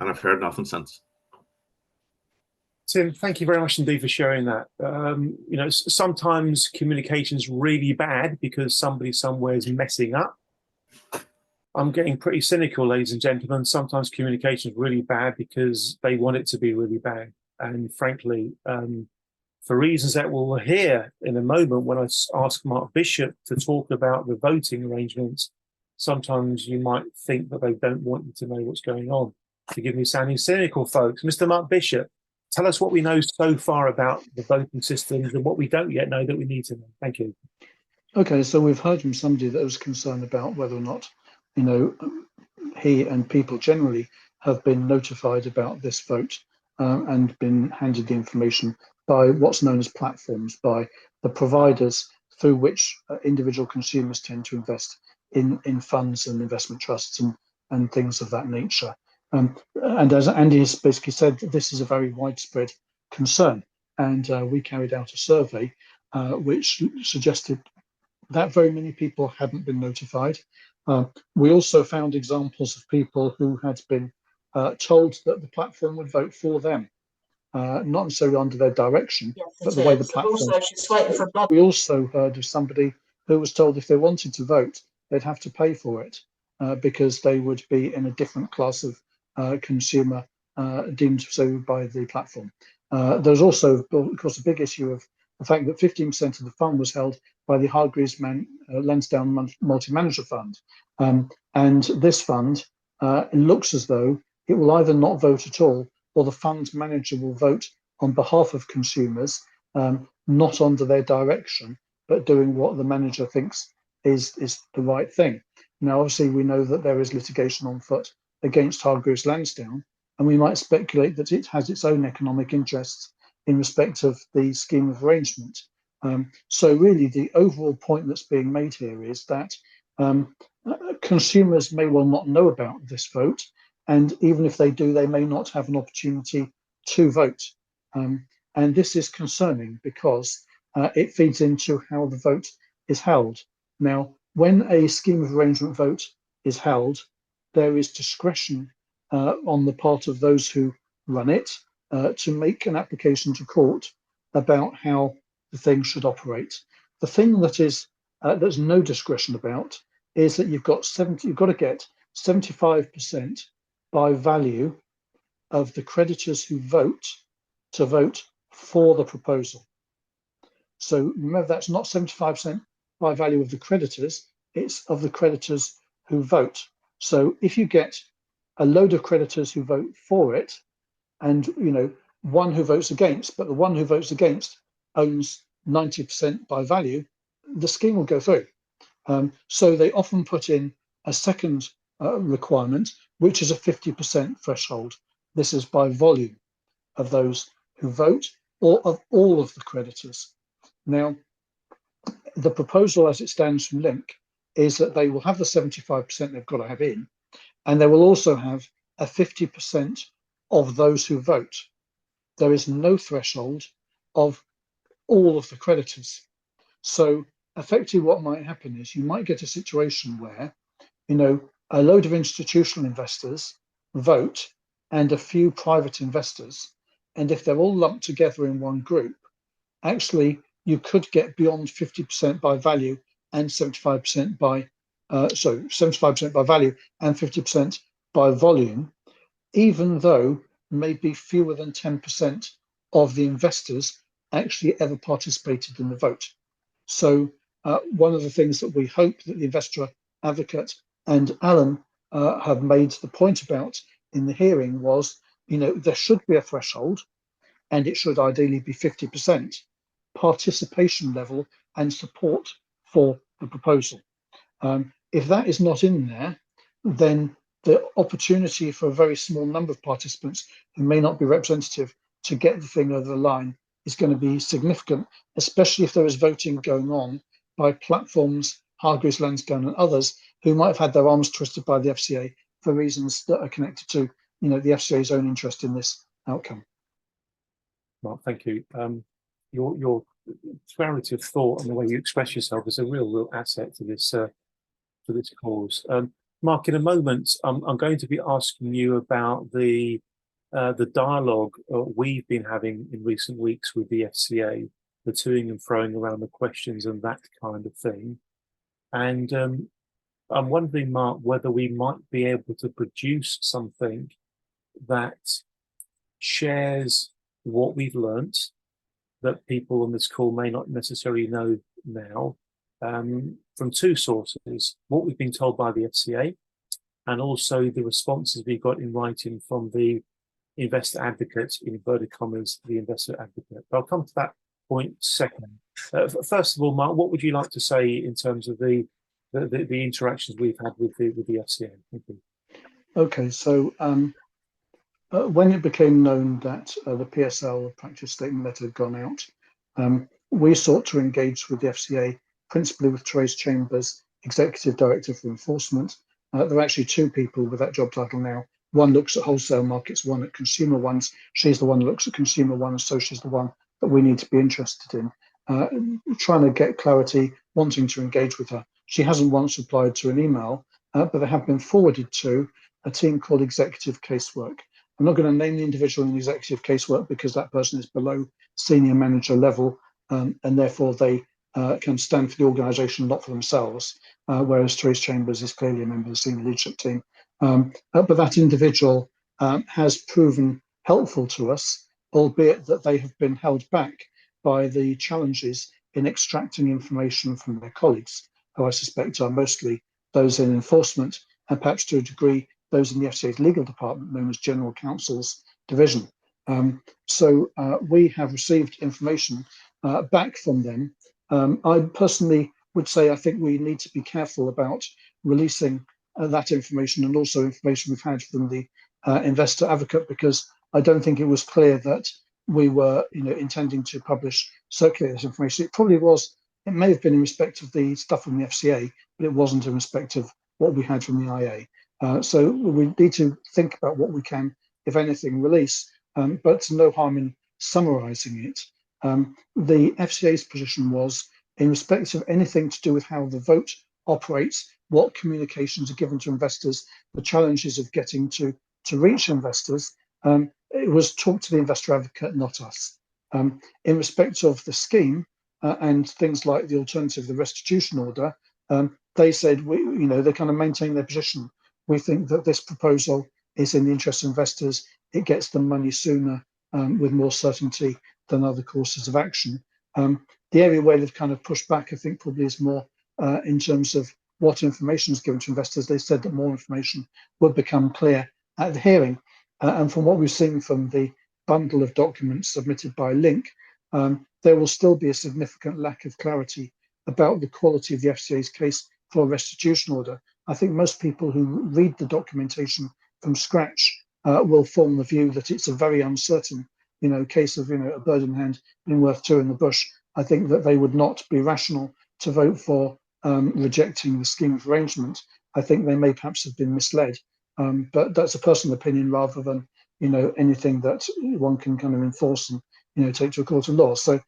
and I've heard nothing since. Tim, thank you very much indeed for sharing that. You know, sometimes communication is really bad because somebody somewhere is messing up. I'm getting pretty cynical, ladies and gentlemen. Sometimes communication is really bad because they want it to be really bad. And frankly, for reasons that we'll hear in a moment when I ask Mark Bishop to talk about the voting arrangements, sometimes you might think that they don't want you to know what's going on. Forgive me sounding cynical, folks. Mr. Mark Bishop, tell us what we know so far about the voting systems and what we don't yet know that we need to know. Thank you. Okay, so we've heard from somebody that was concerned about whether or not, you know, he and people generally have been notified about this vote and been handed the information by what's known as platforms, by the providers through which individual consumers tend to invest in funds and investment trusts and things of that nature. And as Andy has basically said, this is a very widespread concern. And we carried out a survey which suggested that very many people hadn't been notified. We also found examples of people who had been told that the platform would vote for them, not necessarily under their direction, yes, but the way the platform. Also, she's waiting for a blood. We also heard of somebody who was told if they wanted to vote, they'd have to pay for it because they would be in a different class of consumer deemed so by the platform. There's also, of course, a big issue of the fact that 15% of the fund was held by the Hargreaves Lansdown Multi-Manager Fund. And this fund, it looks as though it will either not vote at all or the fund manager will vote on behalf of consumers, not under their direction, but doing what the manager thinks is the right thing. Now, obviously, we know that there is litigation on foot against Hargreaves Lansdown, and we might speculate that it has its own economic interests in respect of the scheme of arrangement. So really, the overall point that's being made here is that consumers may well not know about this vote, and even if they do, they may not have an opportunity to vote. And this is concerning because it feeds into how the vote is held. Now, when a scheme of arrangement vote is held, there is discretion on the part of those who run it to make an application to court about how the thing should operate. The thing that is there's no discretion about is that you've got to get 75% by value of the creditors who vote to vote for the proposal. So remember, that's not 75% by value of the creditors, it's of the creditors who vote. So if you get a load of creditors who vote for it, and one who votes against, but the one who votes against owns 90% by value, the scheme will go through. So they often put in a second requirement, which is a 50% threshold. This is by volume of those who vote or of all of the creditors. Now, the proposal as it stands from Link is that they will have the 75% they've got to have in, and they will also have a 50% of those who vote. There is no threshold of all of the creditors. So effectively what might happen is you might get a situation where, a load of institutional investors vote and a few private investors. And if they're all lumped together in one group, actually you could get beyond 50% by value and 75% by, 75% by value and 50% by volume, even though maybe fewer than 10% of the investors actually ever participated in the vote. So one of the things that we hope that the investor advocate and Alan have made the point about in the hearing was, there should be a threshold, and it should ideally be 50% participation level and support for the proposal. If that is not in there, then the opportunity for a very small number of participants who may not be representative to get the thing over the line is going to be significant, especially if there is voting going on by platforms, Hargreaves Lansdown and others who might have had their arms twisted by the FCA for reasons that are connected to, the FCA's own interest in this outcome. Mark, thank you. Your clarity of thought and the way you express yourself is a real asset to this cause. Mark, in a moment, I'm going to be asking you about the dialogue we've been having in recent weeks with the FCA, the toing and throwing around the questions and that kind of thing. And I'm wondering, Mark, whether we might be able to produce something that shares what we've learnt that people on this call may not necessarily know now, from two sources: what we've been told by the FCA, and also the responses we got in writing from the investor advocate, in inverted commas, the investor advocate. But I'll come to that point second. First of all, Mark, what would you like to say in terms of the interactions we've had with the FCA? Thank you. Okay, so when it became known that the PSL practice statement letter had gone out, we sought to engage with the FCA, principally with Therese Chambers, Executive Director for Enforcement. There are actually two people with that job title now. One looks at wholesale markets, one at consumer ones. She's the one that looks at consumer ones, so she's the one that we need to be interested in. Trying to get clarity, wanting to engage with her. She hasn't once replied to an email, but they have been forwarded to a team called Executive Casework. I'm not going to name the individual in the executive casework because that person is below senior manager level, and therefore they can stand for the organisation, not for themselves, whereas Therese Chambers is clearly a member of the senior leadership team. But that individual has proven helpful to us, albeit that they have been held back by the challenges in extracting information from their colleagues, who I suspect are mostly those in enforcement and perhaps to a degree those in the FCA's legal department, known as General Counsel's Division. So we have received information back from them. I personally would say I think we need to be careful about releasing that information, and also information we've had from the investor advocate, because I don't think it was clear that we were intending to circulate this information. It probably was, it may have been in respect of the stuff from the FCA, but it wasn't in respect of what we had from the IA. So we need to think about what we can, if anything, release, but no harm in summarising it. The FCA's position was, in respect of anything to do with how the vote operates, what communications are given to investors, the challenges of getting to reach investors, it was talk to the investor advocate, not us. In respect of the scheme and things like the alternative, the restitution order, they said, they kind of maintain their position. We think that this proposal is in the interest of investors. It gets them money sooner with more certainty than other courses of action. The area where they've kind of pushed back, I think, probably is more in terms of what information is given to investors. They said that more information would become clear at the hearing. And from what we've seen from the bundle of documents submitted by Link, there will still be a significant lack of clarity about the quality of the FCA's case for a restitution order. I think most people who read the documentation from scratch will form the view that it's a very uncertain, case of, a bird in hand being worth two in the bush. I think that they would not be rational to vote for rejecting the scheme of arrangement. I think they may perhaps have been misled, but that's a personal opinion rather than, anything that one can kind of enforce and, take to a court of law. So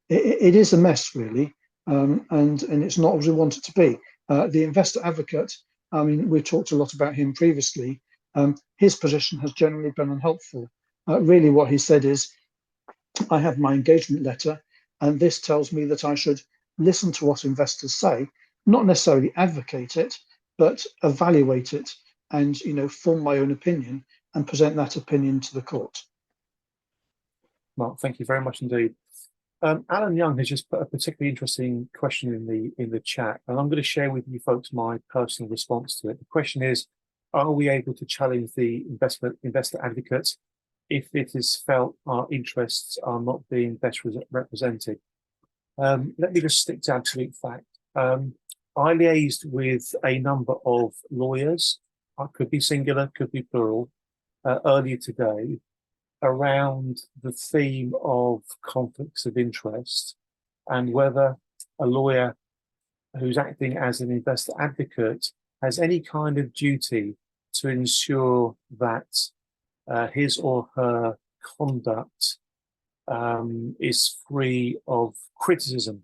it is a mess, really, and it's not as we want it to be. The investor advocate, I mean, we talked a lot about him previously. His position has generally been unhelpful. Really what he said is, I have my engagement letter, and this tells me that I should listen to what investors say, not necessarily advocate it, but evaluate it and, form my own opinion and present that opinion to the court. Mark, thank you very much indeed. Alan Young has just put a particularly interesting question in the chat, and I'm going to share with you folks my personal response to it. The question is, are we able to challenge the investor advocates if it is felt our interests are not being best represented? Let me just stick to absolute fact. I liaised with a number of lawyers, could be singular, could be plural, earlier today, around the theme of conflicts of interest and whether a lawyer who's acting as an investor advocate has any kind of duty to ensure that his or her conduct is free of criticism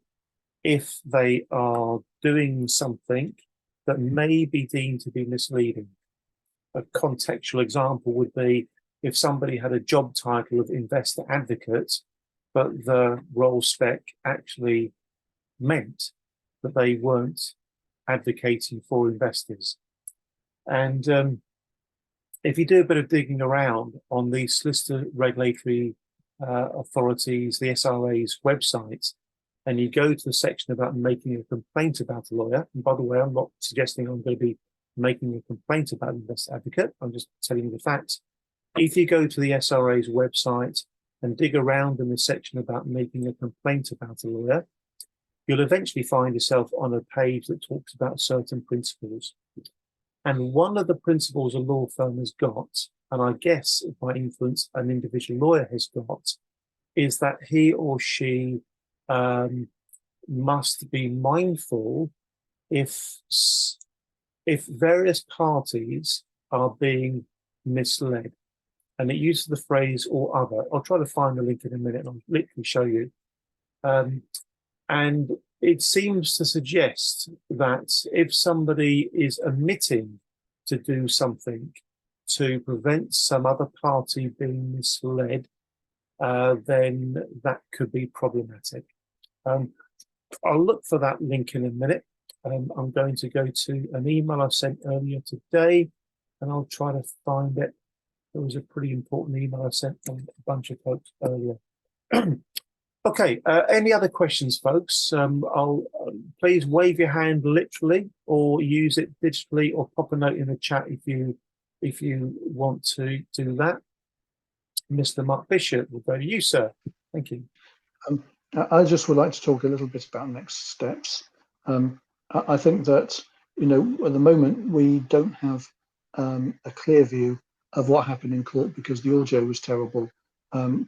if they are doing something that may be deemed to be misleading. A contextual example would be if somebody had a job title of investor advocate, but the role spec actually meant that they weren't advocating for investors. And if you do a bit of digging around on the solicitor regulatory authorities, the SRA's website, and you go to the section about making a complaint about a lawyer, and by the way, I'm not suggesting I'm going to be making a complaint about an investor advocate, I'm just telling you the facts. If you go to the SRA's website and dig around in the section about making a complaint about a lawyer, you'll eventually find yourself on a page that talks about certain principles. And one of the principles a law firm has got, and I guess by influence an individual lawyer has got, is that he or she must be mindful if various parties are being misled. And it uses the phrase or other. I'll try to find the link in a minute and I'll literally show you. And it seems to suggest that if somebody is omitting to do something to prevent some other party being misled, then that could be problematic. I'll look for that link in a minute. I'm going to go to an email I sent earlier today, and I'll try to find it. It was a pretty important email I sent from a bunch of folks earlier. Okay, any other questions, folks? Please wave your hand literally, or use it digitally, or pop a note in the chat if you want to do that. Mr. Mark Bishop, we'll go to you, sir. Thank you. I just would like to talk a little bit about next steps. I think that, you know, at the moment we don't have a clear view of what happened in court because the audio was terrible.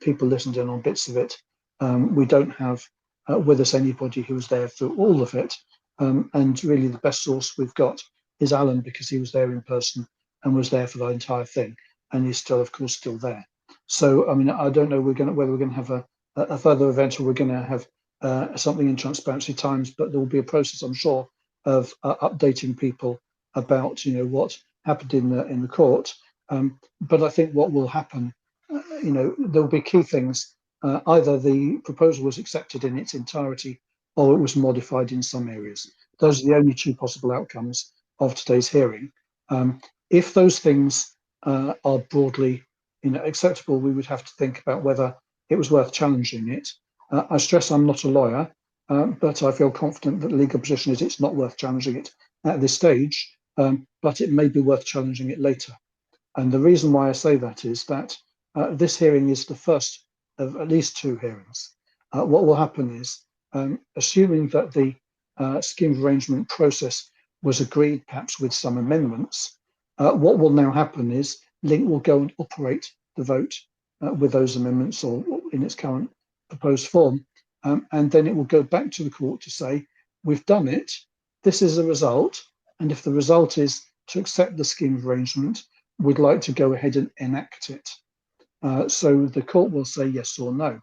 People listened in on bits of it. We don't have with us anybody who was there through all of it. And really the best source we've got is Alan, because he was there in person and was there for the entire thing. And he's still, of course, still there. So, I mean, I don't know whether we're going to have a further event or we're going to have something in Transparency Times, but there will be a process, I'm sure, of updating people about, you know, what happened in the court. But I think what will happen, you know, there will be key things. Either the proposal was accepted in its entirety or it was modified in some areas. Those are the only two possible outcomes of today's hearing. If those things are broadly, you know, acceptable, we would have to think about whether it was worth challenging it. I stress I'm not a lawyer, but I feel confident that the legal position is it's not worth challenging it at this stage, but it may be worth challenging it later. And the reason why I say that is that this hearing is the first of at least two hearings. What will happen is, assuming that the scheme of arrangement process was agreed, perhaps with some amendments, what will now happen is Link will go and operate the vote with those amendments or in its current proposed form, and then it will go back to the court to say, we've done it, this is the result, and if the result is to accept the scheme of arrangement, we'd like to go ahead and enact it. So the court will say yes or no.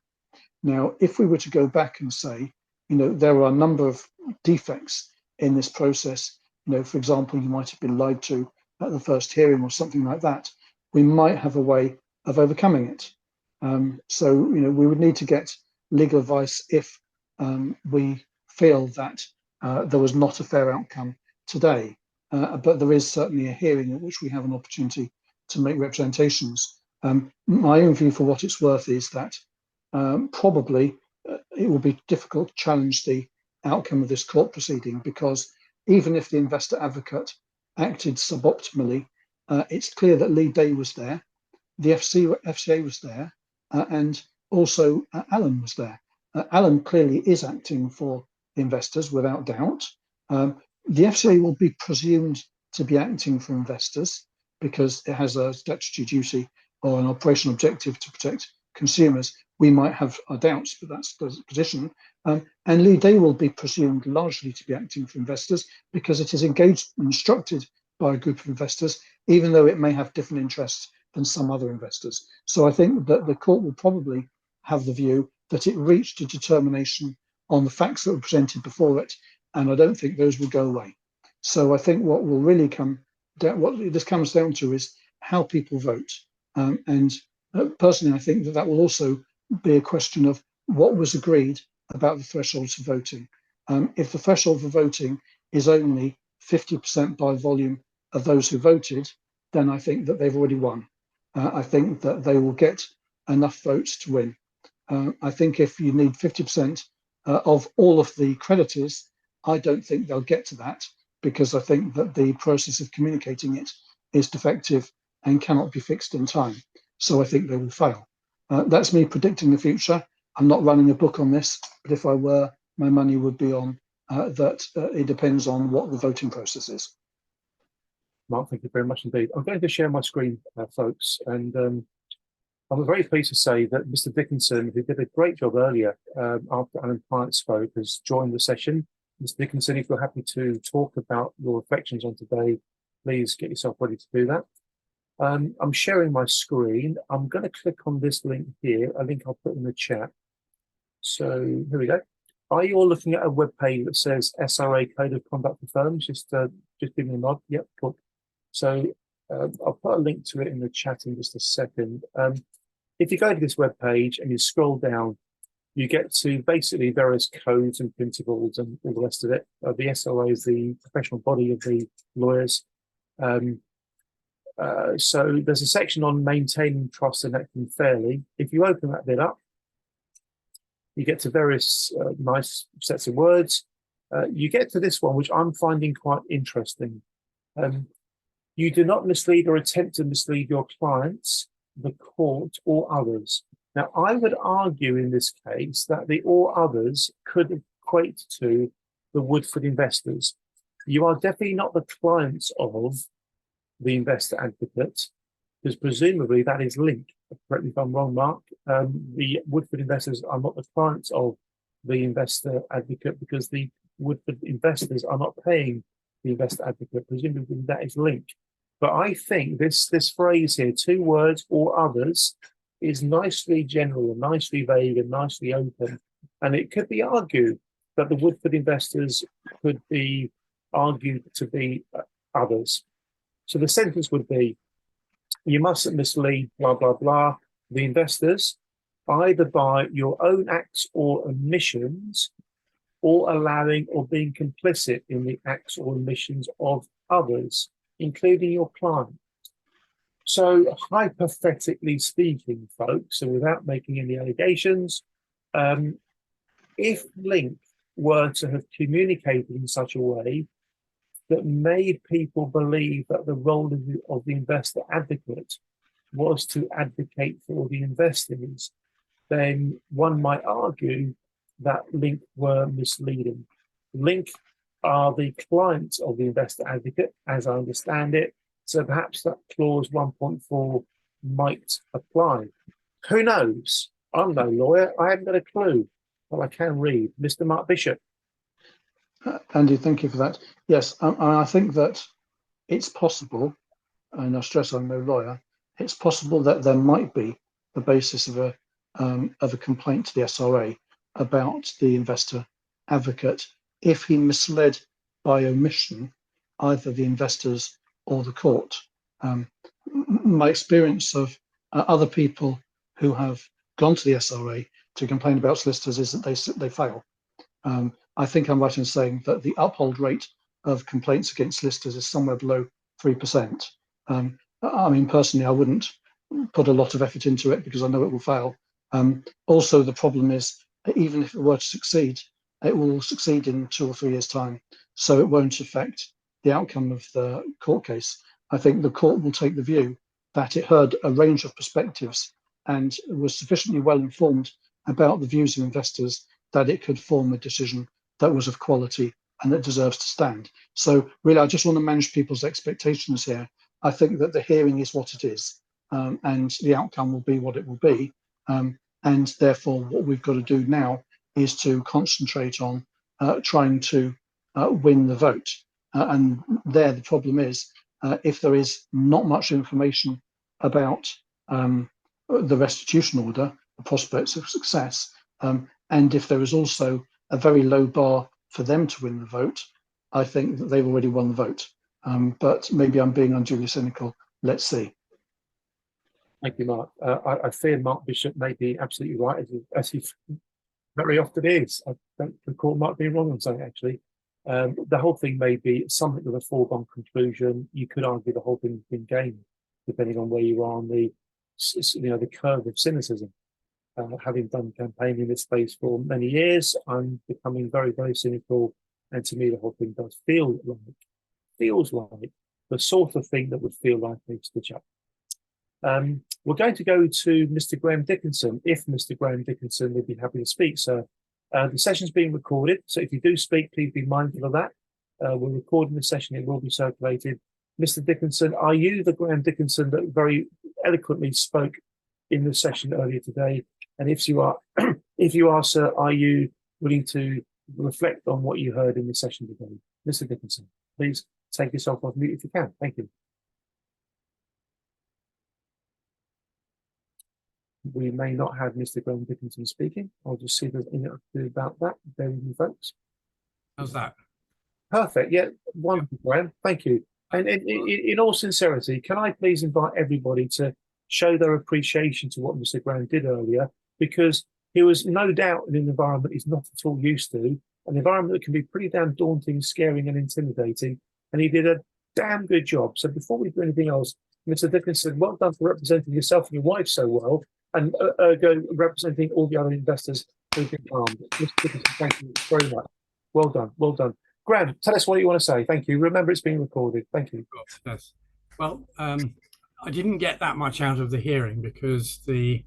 Now, if we were to go back and say, you know, there are a number of defects in this process, you know, for example, you might have been lied to at the first hearing or something like that, we might have a way of overcoming it. So, you know, we would need to get legal advice if we feel that there was not a fair outcome today. But there is certainly a hearing at which we have an opportunity to make representations. My own view, for what it's worth, is that probably it will be difficult to challenge the outcome of this court proceeding, because even if the investor advocate acted suboptimally, it's clear that Lee Day was there, the FCA was there, and also Alan was there. Alan clearly is acting for the investors without doubt. The FCA will be presumed to be acting for investors because it has a statutory duty or an operational objective to protect consumers. We might have our doubts, but that's the position. And Lee Day will be presumed largely to be acting for investors because it is engaged and instructed by a group of investors, even though it may have different interests than some other investors. So I think that the court will probably have the view that it reached a determination on the facts that were presented before it, and I don't think those will go away. So I think what will really come down, what this comes down to, is how people vote. Personally, I think that that will also be a question of what was agreed about the thresholds for voting. If the threshold for voting is only 50% by volume of those who voted, then I think that they've already won. I think that they will get enough votes to win. I think if you need 50% of all of the creditors, I don't think they'll get to that, because I think that the process of communicating it is defective and cannot be fixed in time. So I think they will fail. That's me predicting the future. I'm not running a book on this, but if I were, my money would be on that it depends on what the voting process is. Mark, thank you very much indeed. I'm going to share my screen, folks, and I'm very pleased to say that Mr. Dickinson, who did a great job earlier after Alan Pyatt spoke, has joined the session. Mr. Dickinson, if you're happy to talk about your reflections on today, please get yourself ready to do that. I'm sharing my screen. I'm going to click on this link here, a link I'll put in the chat. So here we go. Are you all looking at a web page that says SRA Code of Conduct for Firms? Just give me a nod. Yep, cool. So I'll put a link to it in the chat in just a second. If you go to this web page and you scroll down, you get to basically various codes and principles and all the rest of it. The SRA is the professional body of the lawyers. So there's a section on maintaining trust and acting fairly. If you open that bit up, you get to various nice sets of words. You get to this one, which I'm finding quite interesting. You do not mislead or attempt to mislead your clients, the court, or others. Now, I would argue in this case that the or others could equate to the Woodford investors. You are definitely not the clients of the investor advocate, because presumably that is linked. Correct me if I'm wrong, Mark. The Woodford investors are not the clients of the investor advocate, because the Woodford investors are not paying the investor advocate. Presumably that is linked. But I think this phrase here, 2 words or others, is nicely general and nicely vague and nicely open. And it could be argued that the Woodford investors could be argued to be others. So the sentence would be, you mustn't mislead, blah, blah, blah, the investors, either by your own acts or omissions, or allowing or being complicit in the acts or omissions of others, including your client. So hypothetically speaking, folks, and without making any allegations, if Link were to have communicated in such a way that made people believe that the role of the investor advocate was to advocate for the investors, then one might argue that Link were misleading. Link are the clients of the investor advocate, as I understand it, so perhaps that clause 1.4 might apply. Who knows? I'm no lawyer, I haven't got a clue, but I can read. Mr. Mark Bishop. Andy, thank you for that. Yes, I think that it's possible, and I stress I'm no lawyer, it's possible that there might be the basis of a complaint to the SRA about the investor advocate if he misled by omission either the investors or the court. My experience of other people who have gone to the SRA to complain about solicitors is that they fail. I think I'm right in saying that the uphold rate of complaints against solicitors is somewhere below 3%. I mean, personally, I wouldn't put a lot of effort into it because I know it will fail. Also, the problem is, even if it were to succeed, it will succeed in 2 or 3 years' time. So it won't affect the outcome of the court case. I think the court will take the view that it heard a range of perspectives and was sufficiently well informed about the views of investors that it could form a decision that was of quality and that deserves to stand. So really, I just want to manage people's expectations here. I think that the hearing is what it is, and the outcome will be what it will be. And therefore, what we've got to do now is to concentrate on trying to win the vote. And there, the problem is, if there is not much information about the restitution order, the prospects of success, and if there is also a very low bar for them to win the vote, I think that they've already won the vote. But maybe I'm being unduly cynical. Let's see. Thank you, Mark. I fear Mark Bishop may be absolutely right, as he very often is. I don't recall Mark being wrong on something, actually. The whole thing may be something with a foregone conclusion. You could argue the whole thing's been gained, depending on where you are on the, the curve of cynicism. Having done campaigning in this space for many years, I'm becoming very, very cynical. And to me, the whole thing does feels like the sort of thing that would feel like a stitch up. We're going to go to Mr. Graham Dickinson, if Mr. Graham Dickinson would be happy to speak, sir. The session's being recorded, so if you do speak, please be mindful of that. We're recording the session, it will be circulated. Mr. Dickinson, are you the Graham Dickinson that very eloquently spoke in the session earlier today? And if you are, sir, are you willing to reflect on what you heard in the session today? Mr. Dickinson, please take yourself off mute if you can. Thank you. We may not have Mr. Graham Dickinson speaking. I'll just see if there's anything to do about that. Bear with me, folks. How's that? Perfect. Yeah, wonderful, Graham. Thank you. And in all sincerity, can I please invite everybody to show their appreciation to what Mr. Graham did earlier, because he was no doubt in an environment he's not at all used to, an environment that can be pretty damn daunting, scaring and intimidating, and he did a damn good job. So before we do anything else, Mr. Dickinson, well done for representing yourself and your wife so well, and go representing all the other investors who've been harmed. Mr. Dickinson, thank you very much. Well done, well done. Graham, tell us what you want to say. Thank you. Remember, it's being recorded. Thank you. Yes. Well, I didn't get that much out of the hearing because they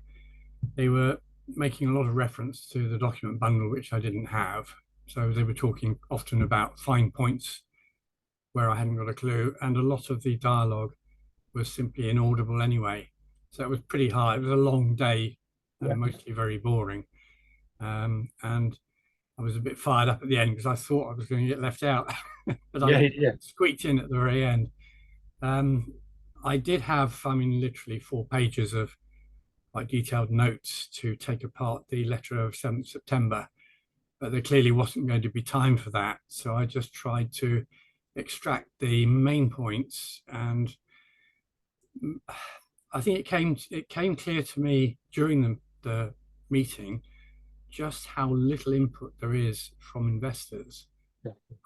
were making a lot of reference to the document bundle, which I didn't have. So they were talking often about fine points where I hadn't got a clue, and a lot of the dialogue was simply inaudible anyway. So it was pretty hard. It was a long day, mostly very boring. And I was a bit fired up at the end because I thought I was going to get left out, but I squeaked in at the very end. I did have, literally 4 pages of like detailed notes to take apart the letter of 7th September, but there clearly wasn't going to be time for that. So I just tried to extract the main points, and I think it came clear to me during the meeting just how little input there is from investors.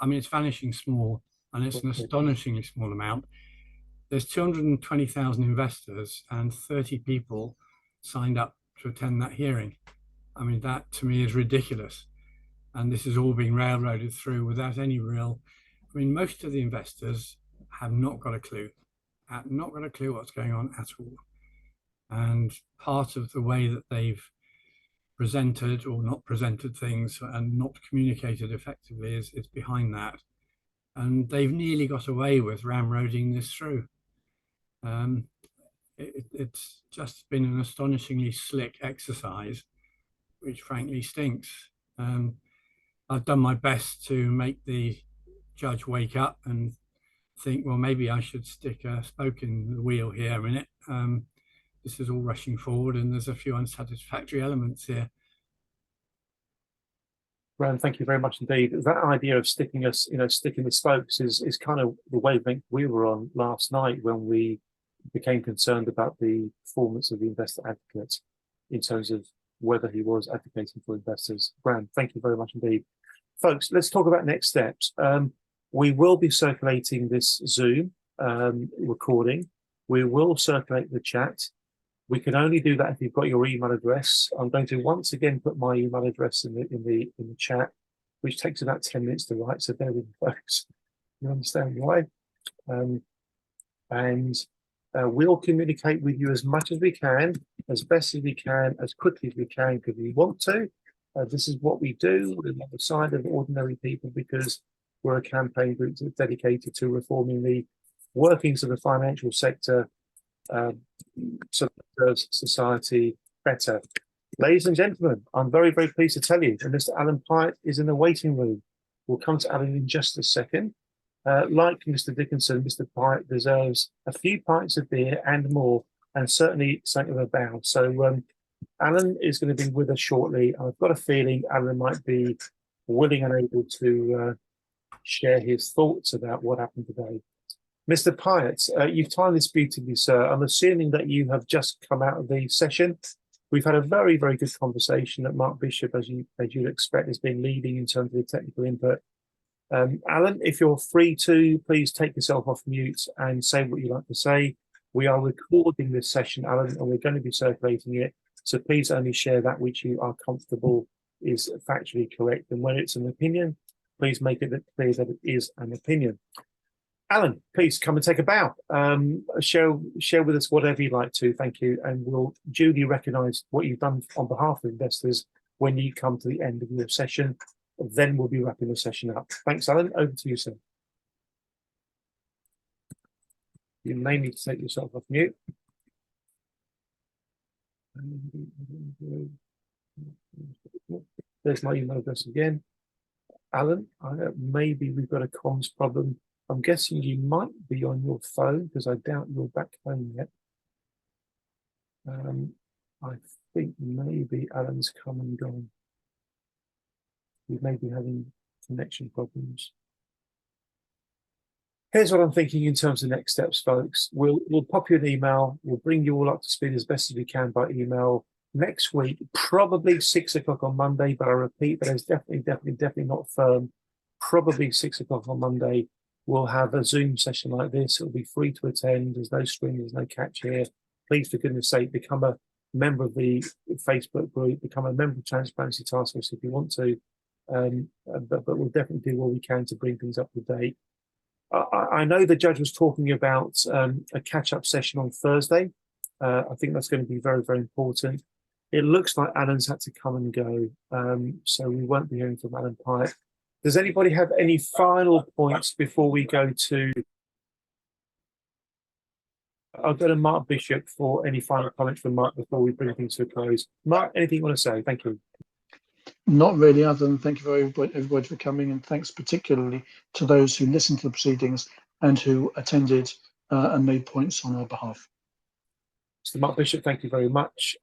It's vanishing small, and it's an astonishingly small amount. There's 220,000 investors and 30 people signed up to attend that hearing. That to me is ridiculous. And this is all being railroaded through without any real, most of the investors have not got a clue what's going on at all. And part of the way that they've presented or not presented things and not communicated effectively is behind that. And they've nearly got away with ramroding this through. It's just been an astonishingly slick exercise, which frankly stinks. I've done my best to make the judge wake up and think, well, maybe I should stick a spoke in the wheel here a minute. This is all rushing forward, and there's a few unsatisfactory elements here. Graham, thank you very much indeed. That idea of sticking the spokes is kind of the wavelength we were on last night when we became concerned about the performance of the investor advocate in terms of whether he was advocating for investors. Graham, thank you very much indeed. Folks, let's talk about next steps. We will be circulating this Zoom recording. We will circulate the chat. We can only do that if you've got your email address. I'm going to once again put my email address in the chat, which takes about 10 minutes to write. So bear with me, folks. You understand why? We'll communicate with you as much as we can, as best as we can, as quickly as we can, because we want to. This is what we do. We're on the side of ordinary people because we're a campaign group that's dedicated to reforming the workings of the financial sector so that serves society better. Ladies and gentlemen, I'm very, very pleased to tell you that Mr. Alan Pyatt is in the waiting room. We'll come to Alan in just a second. Like Mr. Dickinson, Mr. Pyatt deserves a few pints of beer and more, and certainly something of a bow. So Alan is going to be with us shortly. I've got a feeling Alan might be willing and able to share his thoughts about what happened today. Mr. Pyatt, you've timed this beautifully, sir. I'm assuming that you have just come out of the session. We've had a very, very good conversation that Mark Bishop, as you'd expect, has been leading in terms of the technical input. Alan, if you're free to, please take yourself off mute and say what you'd like to say. We are recording this session, Alan, and we're going to be circulating it. So please only share that which you are comfortable is factually correct. And when it's an opinion, please make it clear that it is an opinion. Alan, please come and take a bow. Share with us whatever you'd like to. Thank you. And we'll duly recognise what you've done on behalf of investors when you come to the end of your session. Then we'll be wrapping the session up. Thanks, Alan. Over to you, sir. You may need to take yourself off mute. There's my email address again. Alan, maybe we've got a comms problem. I'm guessing you might be on your phone because I doubt you're back home yet. I think maybe Alan's come and gone. We may be having connection problems. Here's what I'm thinking in terms of next steps, folks. We'll pop you an email. We'll bring you all up to speed as best as we can by email next week, probably 6 o'clock on Monday. But I repeat, that is definitely not firm. Probably 6 o'clock on Monday. We'll have a Zoom session like this. It'll be free to attend. There's no string, there's no catch here. Please, for goodness sake, become a member of the Facebook group, become a member of Transparency Task Force if you want to. But we'll definitely do what we can to bring things up to date. I know the judge was talking about a catch-up session on Thursday. I think that's going to be very, very important. It looks like Alan's had to come and go, so we won't be hearing from Alan Pyatt. Does anybody have any final points before we go to... I'll go to Mark Bishop for any final comments from Mark before we bring things to a close. Mark, anything you want to say? Thank you. Not really, other than thank you everybody for coming, and thanks particularly to those who listened to the proceedings and who attended and made points on our behalf. Mr. Mark Bishop, thank you very much.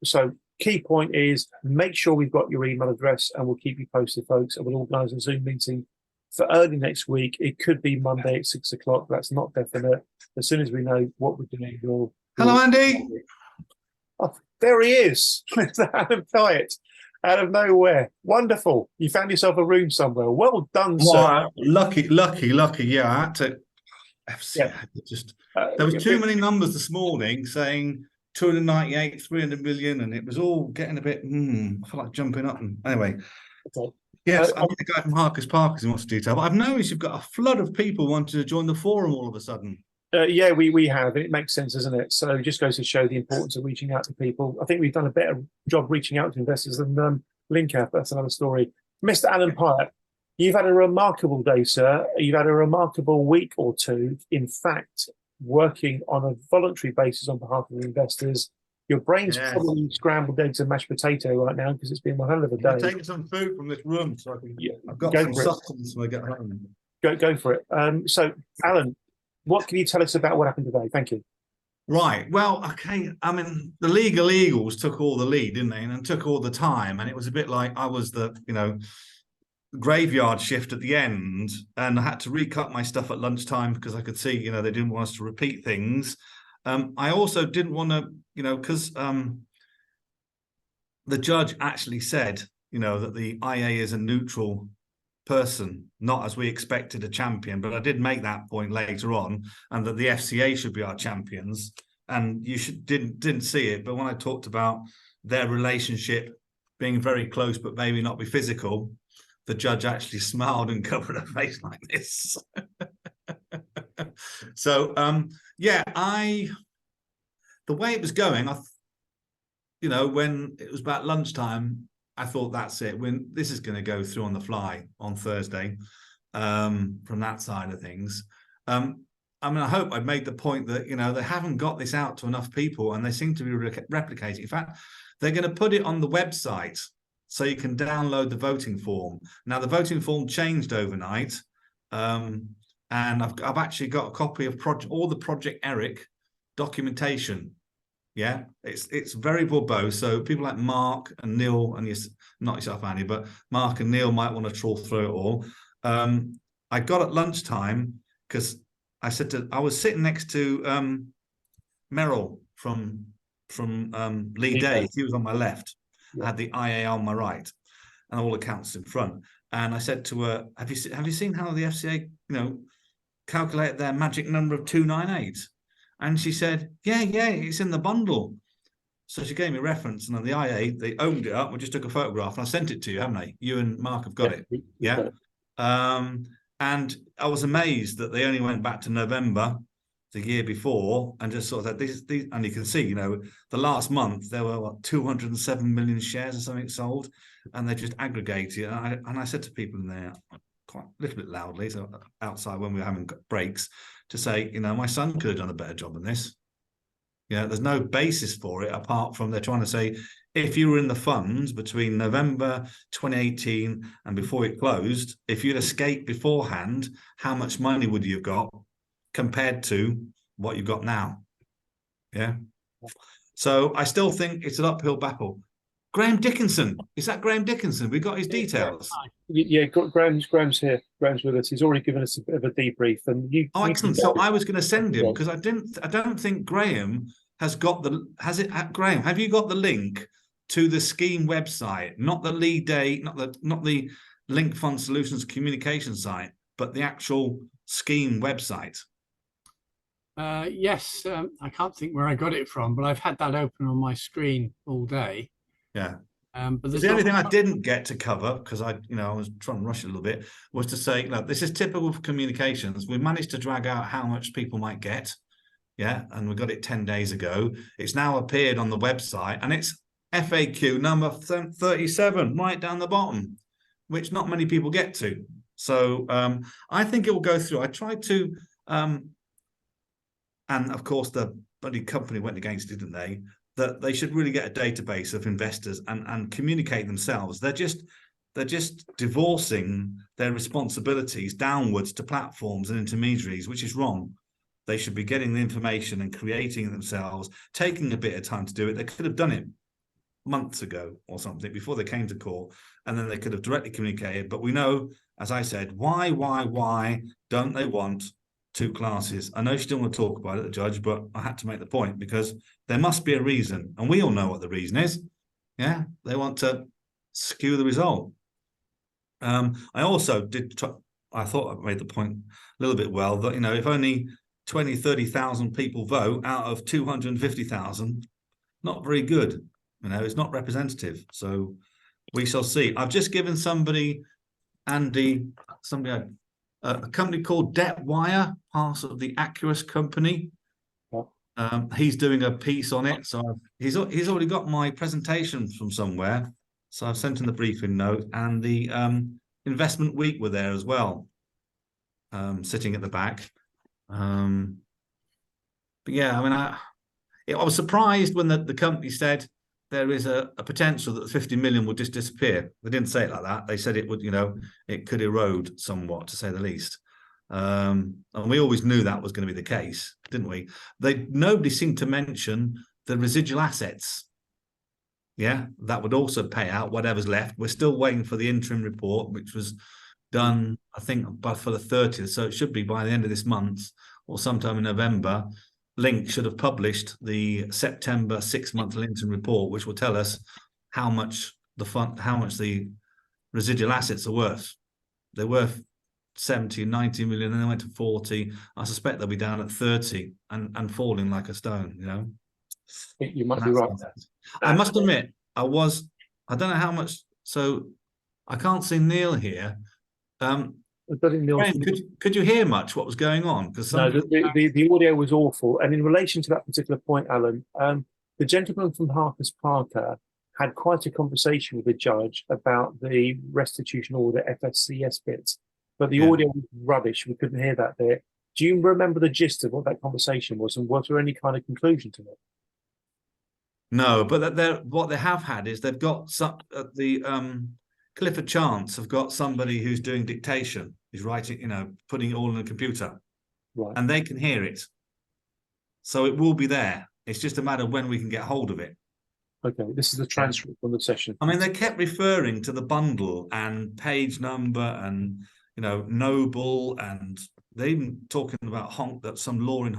So key point is make sure we've got your email address, and we'll keep you posted, folks, and we'll organise a Zoom meeting for early next week. It could be Monday at 6 o'clock. That's not definite. As soon as we know what we're doing, we'll... Hello, Andy. Oh, there he is. Alan Pyatt. Out of nowhere. Wonderful. You found yourself a room somewhere. Well done, sir. Well, lucky. Yeah, I had to. Yeah. There was too many numbers this morning saying 298, 300 million, and it was all getting a bit. I feel like jumping up. And anyway, okay. Yes, I'm the guy from Harker's Parkers who wants to detail. But I've noticed you've got a flood of people wanting to join the forum all of a sudden. Yeah, we have. It makes sense, doesn't it? So it just goes to show the importance of reaching out to people. I think we've done a better job reaching out to investors than Linkap. That's another story. Mr. Alan Pyatt, you've had a remarkable day, sir. You've had a remarkable week or two. In fact, working on a voluntary basis on behalf of the investors. Your brain's probably scrambled eggs and mashed potato right now because it's been one hell of a day. I'm taking some food from this room so I can. Yeah, I've got some sustenance when I get home. Go for it. So, Alan, what can you tell us about what happened today? Thank you. Right. Well, okay. I mean, the legal eagles took all the lead, didn't they? And took all the time. And it was a bit like I was the, graveyard shift at the end. And I had to recut my stuff at lunchtime because I could see, they didn't want us to repeat things. I also didn't want to, because the judge actually said, that the IA is a neutral person, not as we expected a champion, but I did make that point later on, and that the FCA should be our champions, and you didn't see it, but when I talked about their relationship being very close but maybe not be physical, the judge actually smiled and covered her face like this. So the way it was going, when it was about lunchtime, I thought that's it. When this is going to go through on the fly on Thursday, from that side of things. I hope I've made the point that they haven't got this out to enough people, and they seem to be replicating. In fact, they're going to put it on the website so you can download the voting form. Now the voting form changed overnight, and I've actually got a copy of all the Project Eric documentation. Yeah, it's very verbose. So people like Mark and Neil, and not yourself, Andy, but Mark and Neil might want to trawl through it all. I got at lunchtime because I was sitting next to Merrill from Lee Day. He was on my left. I had the IA on my right, and all accounts in front. And I said to her, "Have you seen how the FCA, calculate their magic number of 298?" And she said, "Yeah, it's in the bundle." So she gave me a reference, and on the IA, they opened it up. We just took a photograph, and I sent it to you, haven't I? You and Mark have got it. Yeah. And I was amazed that they only went back to November the year before and just sort of said these, and you can see, the last month there were 207 million shares or something sold, and they just aggregated. And I said to people in there, quite a little bit loudly, so outside when we were having breaks, to say, my son could have done a better job than this. There's no basis for it apart from they're trying to say, if you were in the funds between November 2018 and before it closed, if you'd escaped beforehand, how much money would you have got compared to what you've got now? Yeah. So I still think it's an uphill battle. Graham Dickinson. Is that Graham Dickinson? We got his details. Yeah, Graham's here. Graham's with us. He's already given us a bit of a debrief. And excellent. So I was going to send him because I don't think Graham has got Graham, have you got the link to the scheme website? Not the Lee Day, not the Link Fund Solutions communication site, but the actual scheme website. Yes, I can't think where I got it from, but I've had that open on my screen all day. Yeah. But the only thing I didn't get to cover, because I was trying to rush it a little bit, was to say, look, this is typical for communications. We managed to drag out how much people might get. Yeah. And we got it 10 days ago. It's now appeared on the website, and it's FAQ number 37 right down the bottom, which not many people get to. So I think it will go through. I tried to, and of course the bloody company went against it, didn't they? That they should really get a database of investors and communicate themselves. They're just divorcing their responsibilities downwards to platforms and intermediaries, which is wrong. They should be getting the information and creating it themselves, taking a bit of time to do it. They could have done it months ago or something before they came to court, and then they could have directly communicated. But we know, as I said, why don't they want two classes? I know she didn't want to talk about it, the judge, but I had to make the point because there must be a reason, and we all know what the reason is. Yeah, they want to skew the result. I also I thought I made the point a little bit well that, if only 20,000-30,000 people vote out of 250,000, not very good. It's not representative. So we shall see. I've just given Andy, a company called Debtwire, part of the Accurus company. He's doing a piece on it. So he's already got my presentation from somewhere. So I've sent him the briefing note, and the Investment Week were there as well, sitting at the back. But yeah, I was surprised when the company said there is a potential that the 50 million would just disappear. They didn't say it like that. They said it would, it could erode somewhat, to say the least. And we always knew that was going to be the case, didn't we? Nobody seemed to mention the residual assets. Yeah, that would also pay out whatever's left. We're still waiting for the interim report, which was done, I think, for the 30th. So it should be by the end of this month or sometime in November. Link should have published the September 6-month interim report, which will tell us how much the residual assets are worth. They're worth 70, 90 million, and they went to 40. I suspect they'll be down at 30 and falling like a stone, I think you might be right. I must admit, I don't know how much, so I can't see Neil here. Graham, could you hear much what was going on? Because no, the audio was awful. And in relation to that particular point, Alan, the gentleman from Harper's Parker had quite a conversation with the judge about the restitution order FSCS bits, but the audio was rubbish. We couldn't hear that bit. Do you remember the gist of what that conversation was, and was there any kind of conclusion to it? No, but what they have had is they've got Clifford Chance have got somebody who's doing dictation. He's writing, putting it all in a computer, right? And they can hear it, so it will be there. It's just a matter of when we can get hold of it. Okay, this is the transcript from the session. They kept referring to the bundle and page number, and Noble, and they even talking about some law in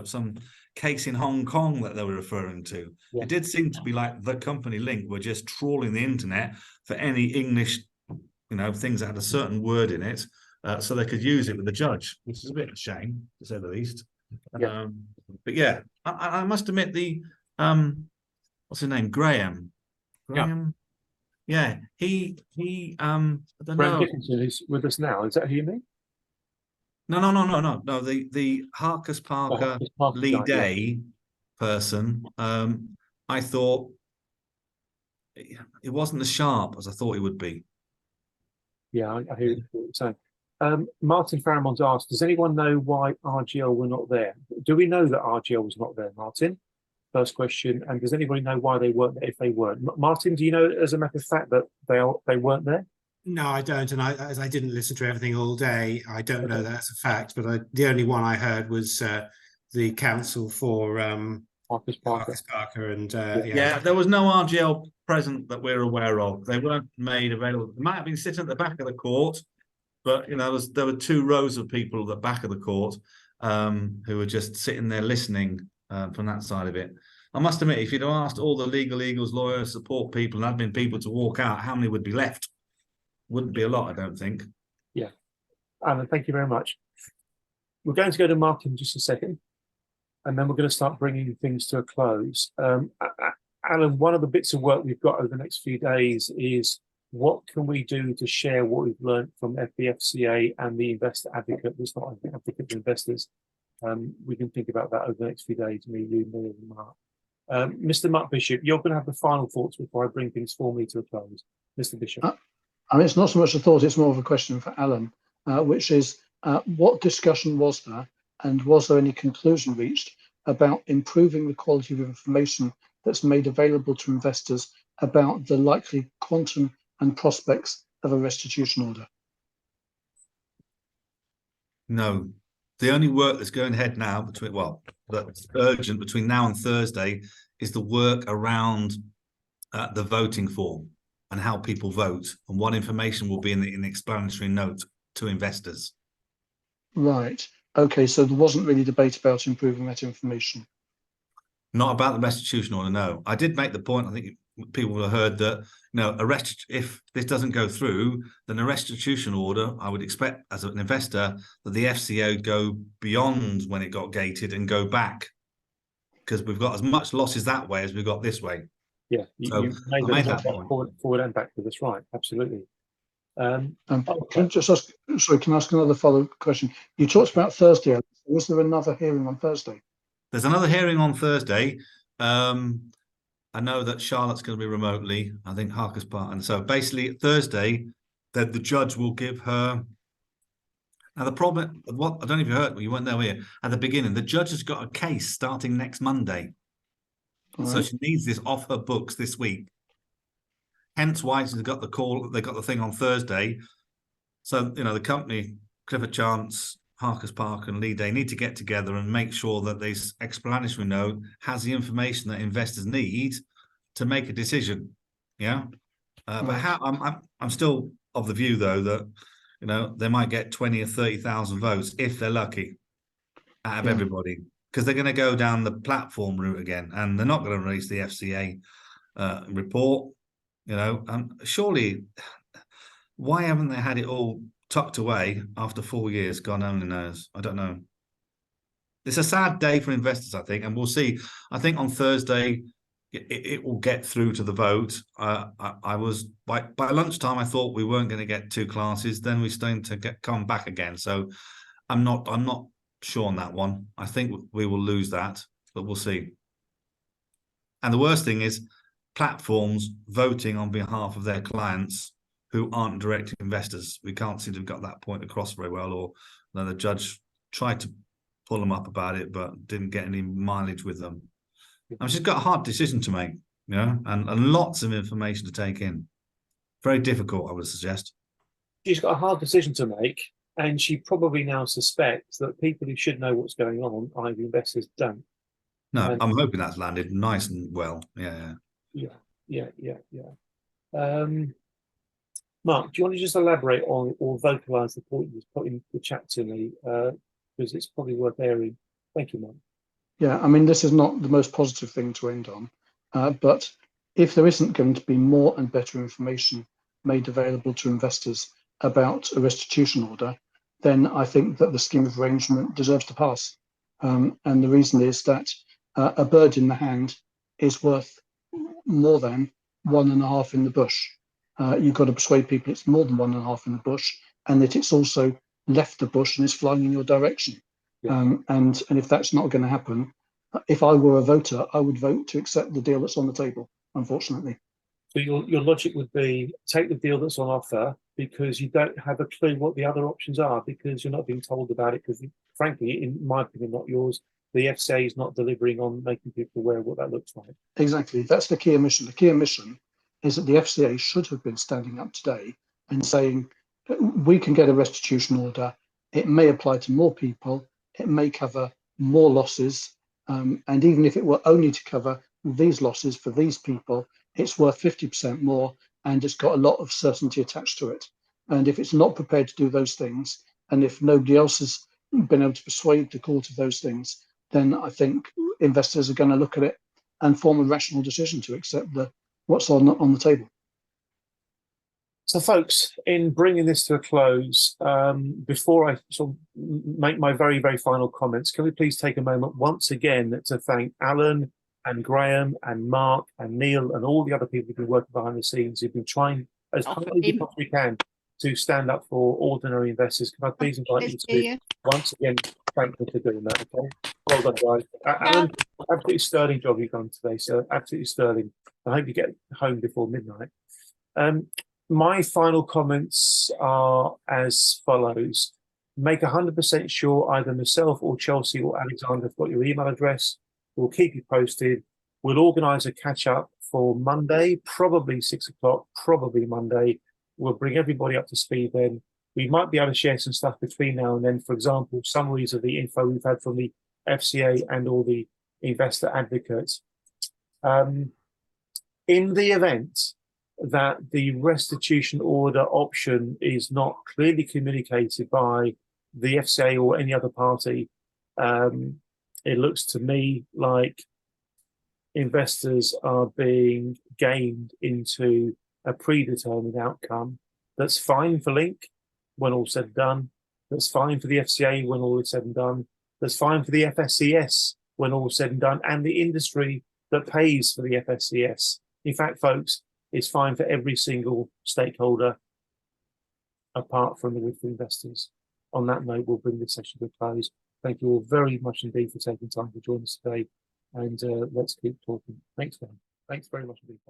some case in Hong Kong that they were referring to. Yeah. It did seem to be like the company link were just trawling the internet for any English, things that had a certain word in it, so they could use it with the judge, which is a bit of a shame, to say the least. Yeah. But yeah, I must admit what's his name? Graham. Yeah, he I don't Graham know. Dickinson is with us now. Is that who you mean? No. The Harkus Parker Harkus Parker Lee guy, yeah. Day person. I thought it wasn't as sharp as I thought it would be. Yeah, I hear what you're saying. Martin Faramon's asked, does anyone know why RGL were not there? Do we know that RGL was not there, Martin? First question. And does anybody know why they weren't there if they weren't? Martin, do you know as a matter of fact that they weren't there? No, I don't. And as I didn't listen to everything all day, I don't know that's a fact. But the only one I heard was the counsel for Harkus Parker. And yeah, there was no RGL present that we're aware of. They weren't made available. They might have been sitting at the back of the court, but there were 2 rows of people at the back of the court who were just sitting there listening from that side of it. I must admit, if you'd have asked all the legal eagles, lawyers, support people, and admin people to walk out, how many would be left? Wouldn't be a lot, I don't think. Yeah. Alan, thank you very much. We're going to go to Mark in just a second, and then we're going to start bringing things to a close. Alan, one of the bits of work we've got over the next few days is what can we do to share what we've learned from the FCA and the investor advocate, that's not an advocate for investors. We can think about that over the next few days, me, you, me, and Mark. Mr. Mark Bishop, you're going to have the final thoughts before I bring things formally to a close. Mr. Bishop. I mean, it's not so much a thought, it's more of a question for Alan, which is what discussion was there, and was there any conclusion reached about improving the quality of information that's made available to investors about the likely quantum and prospects of a restitution order? No. The only work that's going ahead now that's urgent between now and Thursday is the work around the voting form and how people vote and what information will be in the explanatory note to investors. Right. Okay, so there wasn't really debate about improving that information. Not about the restitution order, no. I did make the point, I think people will have heard that, if this doesn't go through, then a restitution order, I would expect as an investor that the FCA would go beyond when it got gated and go back, because we've got as much losses that way as we've got this way. Yeah, you made that point. Forward and backwards, that's right, absolutely. Can I just ask, sorry, can I ask another follow-up question? You talked about Thursday, Alex. Was there another hearing on Thursday? There's another hearing on Thursday. I know that Charlotte's going to be remotely, I think Harkus Park. And so basically Thursday, that the judge will give her. Now the problem, I don't know if you heard, you weren't there, were you? At the beginning, the judge has got a case starting next Monday. All so right. she needs this off her books this week. Hence why she's got the call, they got the thing on Thursday. So, the company, Clifford Chance, Harkus Park and Lee Day need to get together and make sure that this explanatory note has the information that investors need to make a decision. Yeah. But I'm still of the view though that, they might get 20 or 30,000 votes if they're lucky out of everybody, because they're going to go down the platform route again and they're not going to release the FCA report, and surely why haven't they had it all tucked away after 4 years? God only knows. I don't know. It's a sad day for investors, I think, and we'll see. I think on Thursday it will get through to the vote. I was by lunchtime. I thought we weren't going to get 2 classes. Then we started to come back again. So I'm not sure on that one. I think we will lose that, but we'll see. And the worst thing is platforms voting on behalf of their clients who aren't direct investors. We can't seem to have got that point across very well, or the judge tried to pull them up about it, but didn't get any mileage with them. And she's got a hard decision to make, and lots of information to take in. Very difficult, I would suggest. She's got a hard decision to make, and she probably now suspects that people who should know what's going on, i.e. investors, don't. No, I'm hoping that's landed nice and well. Yeah. Mark, do you want to just elaborate on or vocalise the point you put in the chat to me? Because it's probably worth airing. Thank you, Mark. Yeah, I mean, this is not the most positive thing to end on, but if there isn't going to be more and better information made available to investors about a restitution order, then I think that the scheme of arrangement deserves to pass. And the reason is that a bird in the hand is worth more than 1.5 in the bush. You've got to persuade people it's more than 1.5 in the bush, and that it's also left the bush and is flying in your direction. Yeah. And if that's not going to happen, if I were a voter, I would vote to accept the deal that's on the table, unfortunately. So your logic would be take the deal that's on offer because you don't have a clue what the other options are because you're not being told about it because, frankly, in my opinion, not yours, the FCA is not delivering on making people aware of what that looks like. Exactly. That's the key omission. The key omission is that the FCA should have been standing up today and saying, we can get a restitution order. It may apply to more people. It may cover more losses. And even if it were only to cover these losses for these people, it's worth 50% more and it's got a lot of certainty attached to it. And if it's not prepared to do those things, and if nobody else has been able to persuade the court of those things, then I think investors are going to look at it and form a rational decision to accept what's on the table. So, folks, in bringing this to a close, before I sort of make my very, very final comments, can we please take a moment once again to thank Alan and Graham and Mark and Neil and all the other people who've been working behind the scenes, who've been trying as hard as we can to stand up for ordinary investors. Can I please invite you to once again thank them for doing that? Okay, well done, guys. Alan, absolutely sterling job you've done today, sir. Absolutely sterling. I hope you get home before midnight. My final comments are as follows. Make 100% sure either myself or Chelsea or Alexander have got your email address. We'll keep you posted. We'll organise a catch-up for Monday, probably 6 o'clock, probably Monday. We'll bring everybody up to speed then. We might be able to share some stuff between now and then. For example, summaries of the info we've had from the FCA and all the investor advocates. In the event that the restitution order option is not clearly communicated by the FCA or any other party, it looks to me like investors are being gamed into a predetermined outcome that's fine for Link when all said and done, that's fine for the FCA when all is said and done, that's fine for the FSCS when all is said and done, and the industry that pays for the FSCS. In fact, folks, it's fine for every single stakeholder apart from the Woodford investors. On that note, we'll bring this session to a close. Thank you all very much indeed for taking time to join us today, and let's keep talking. Thanks, man. Thanks very much indeed.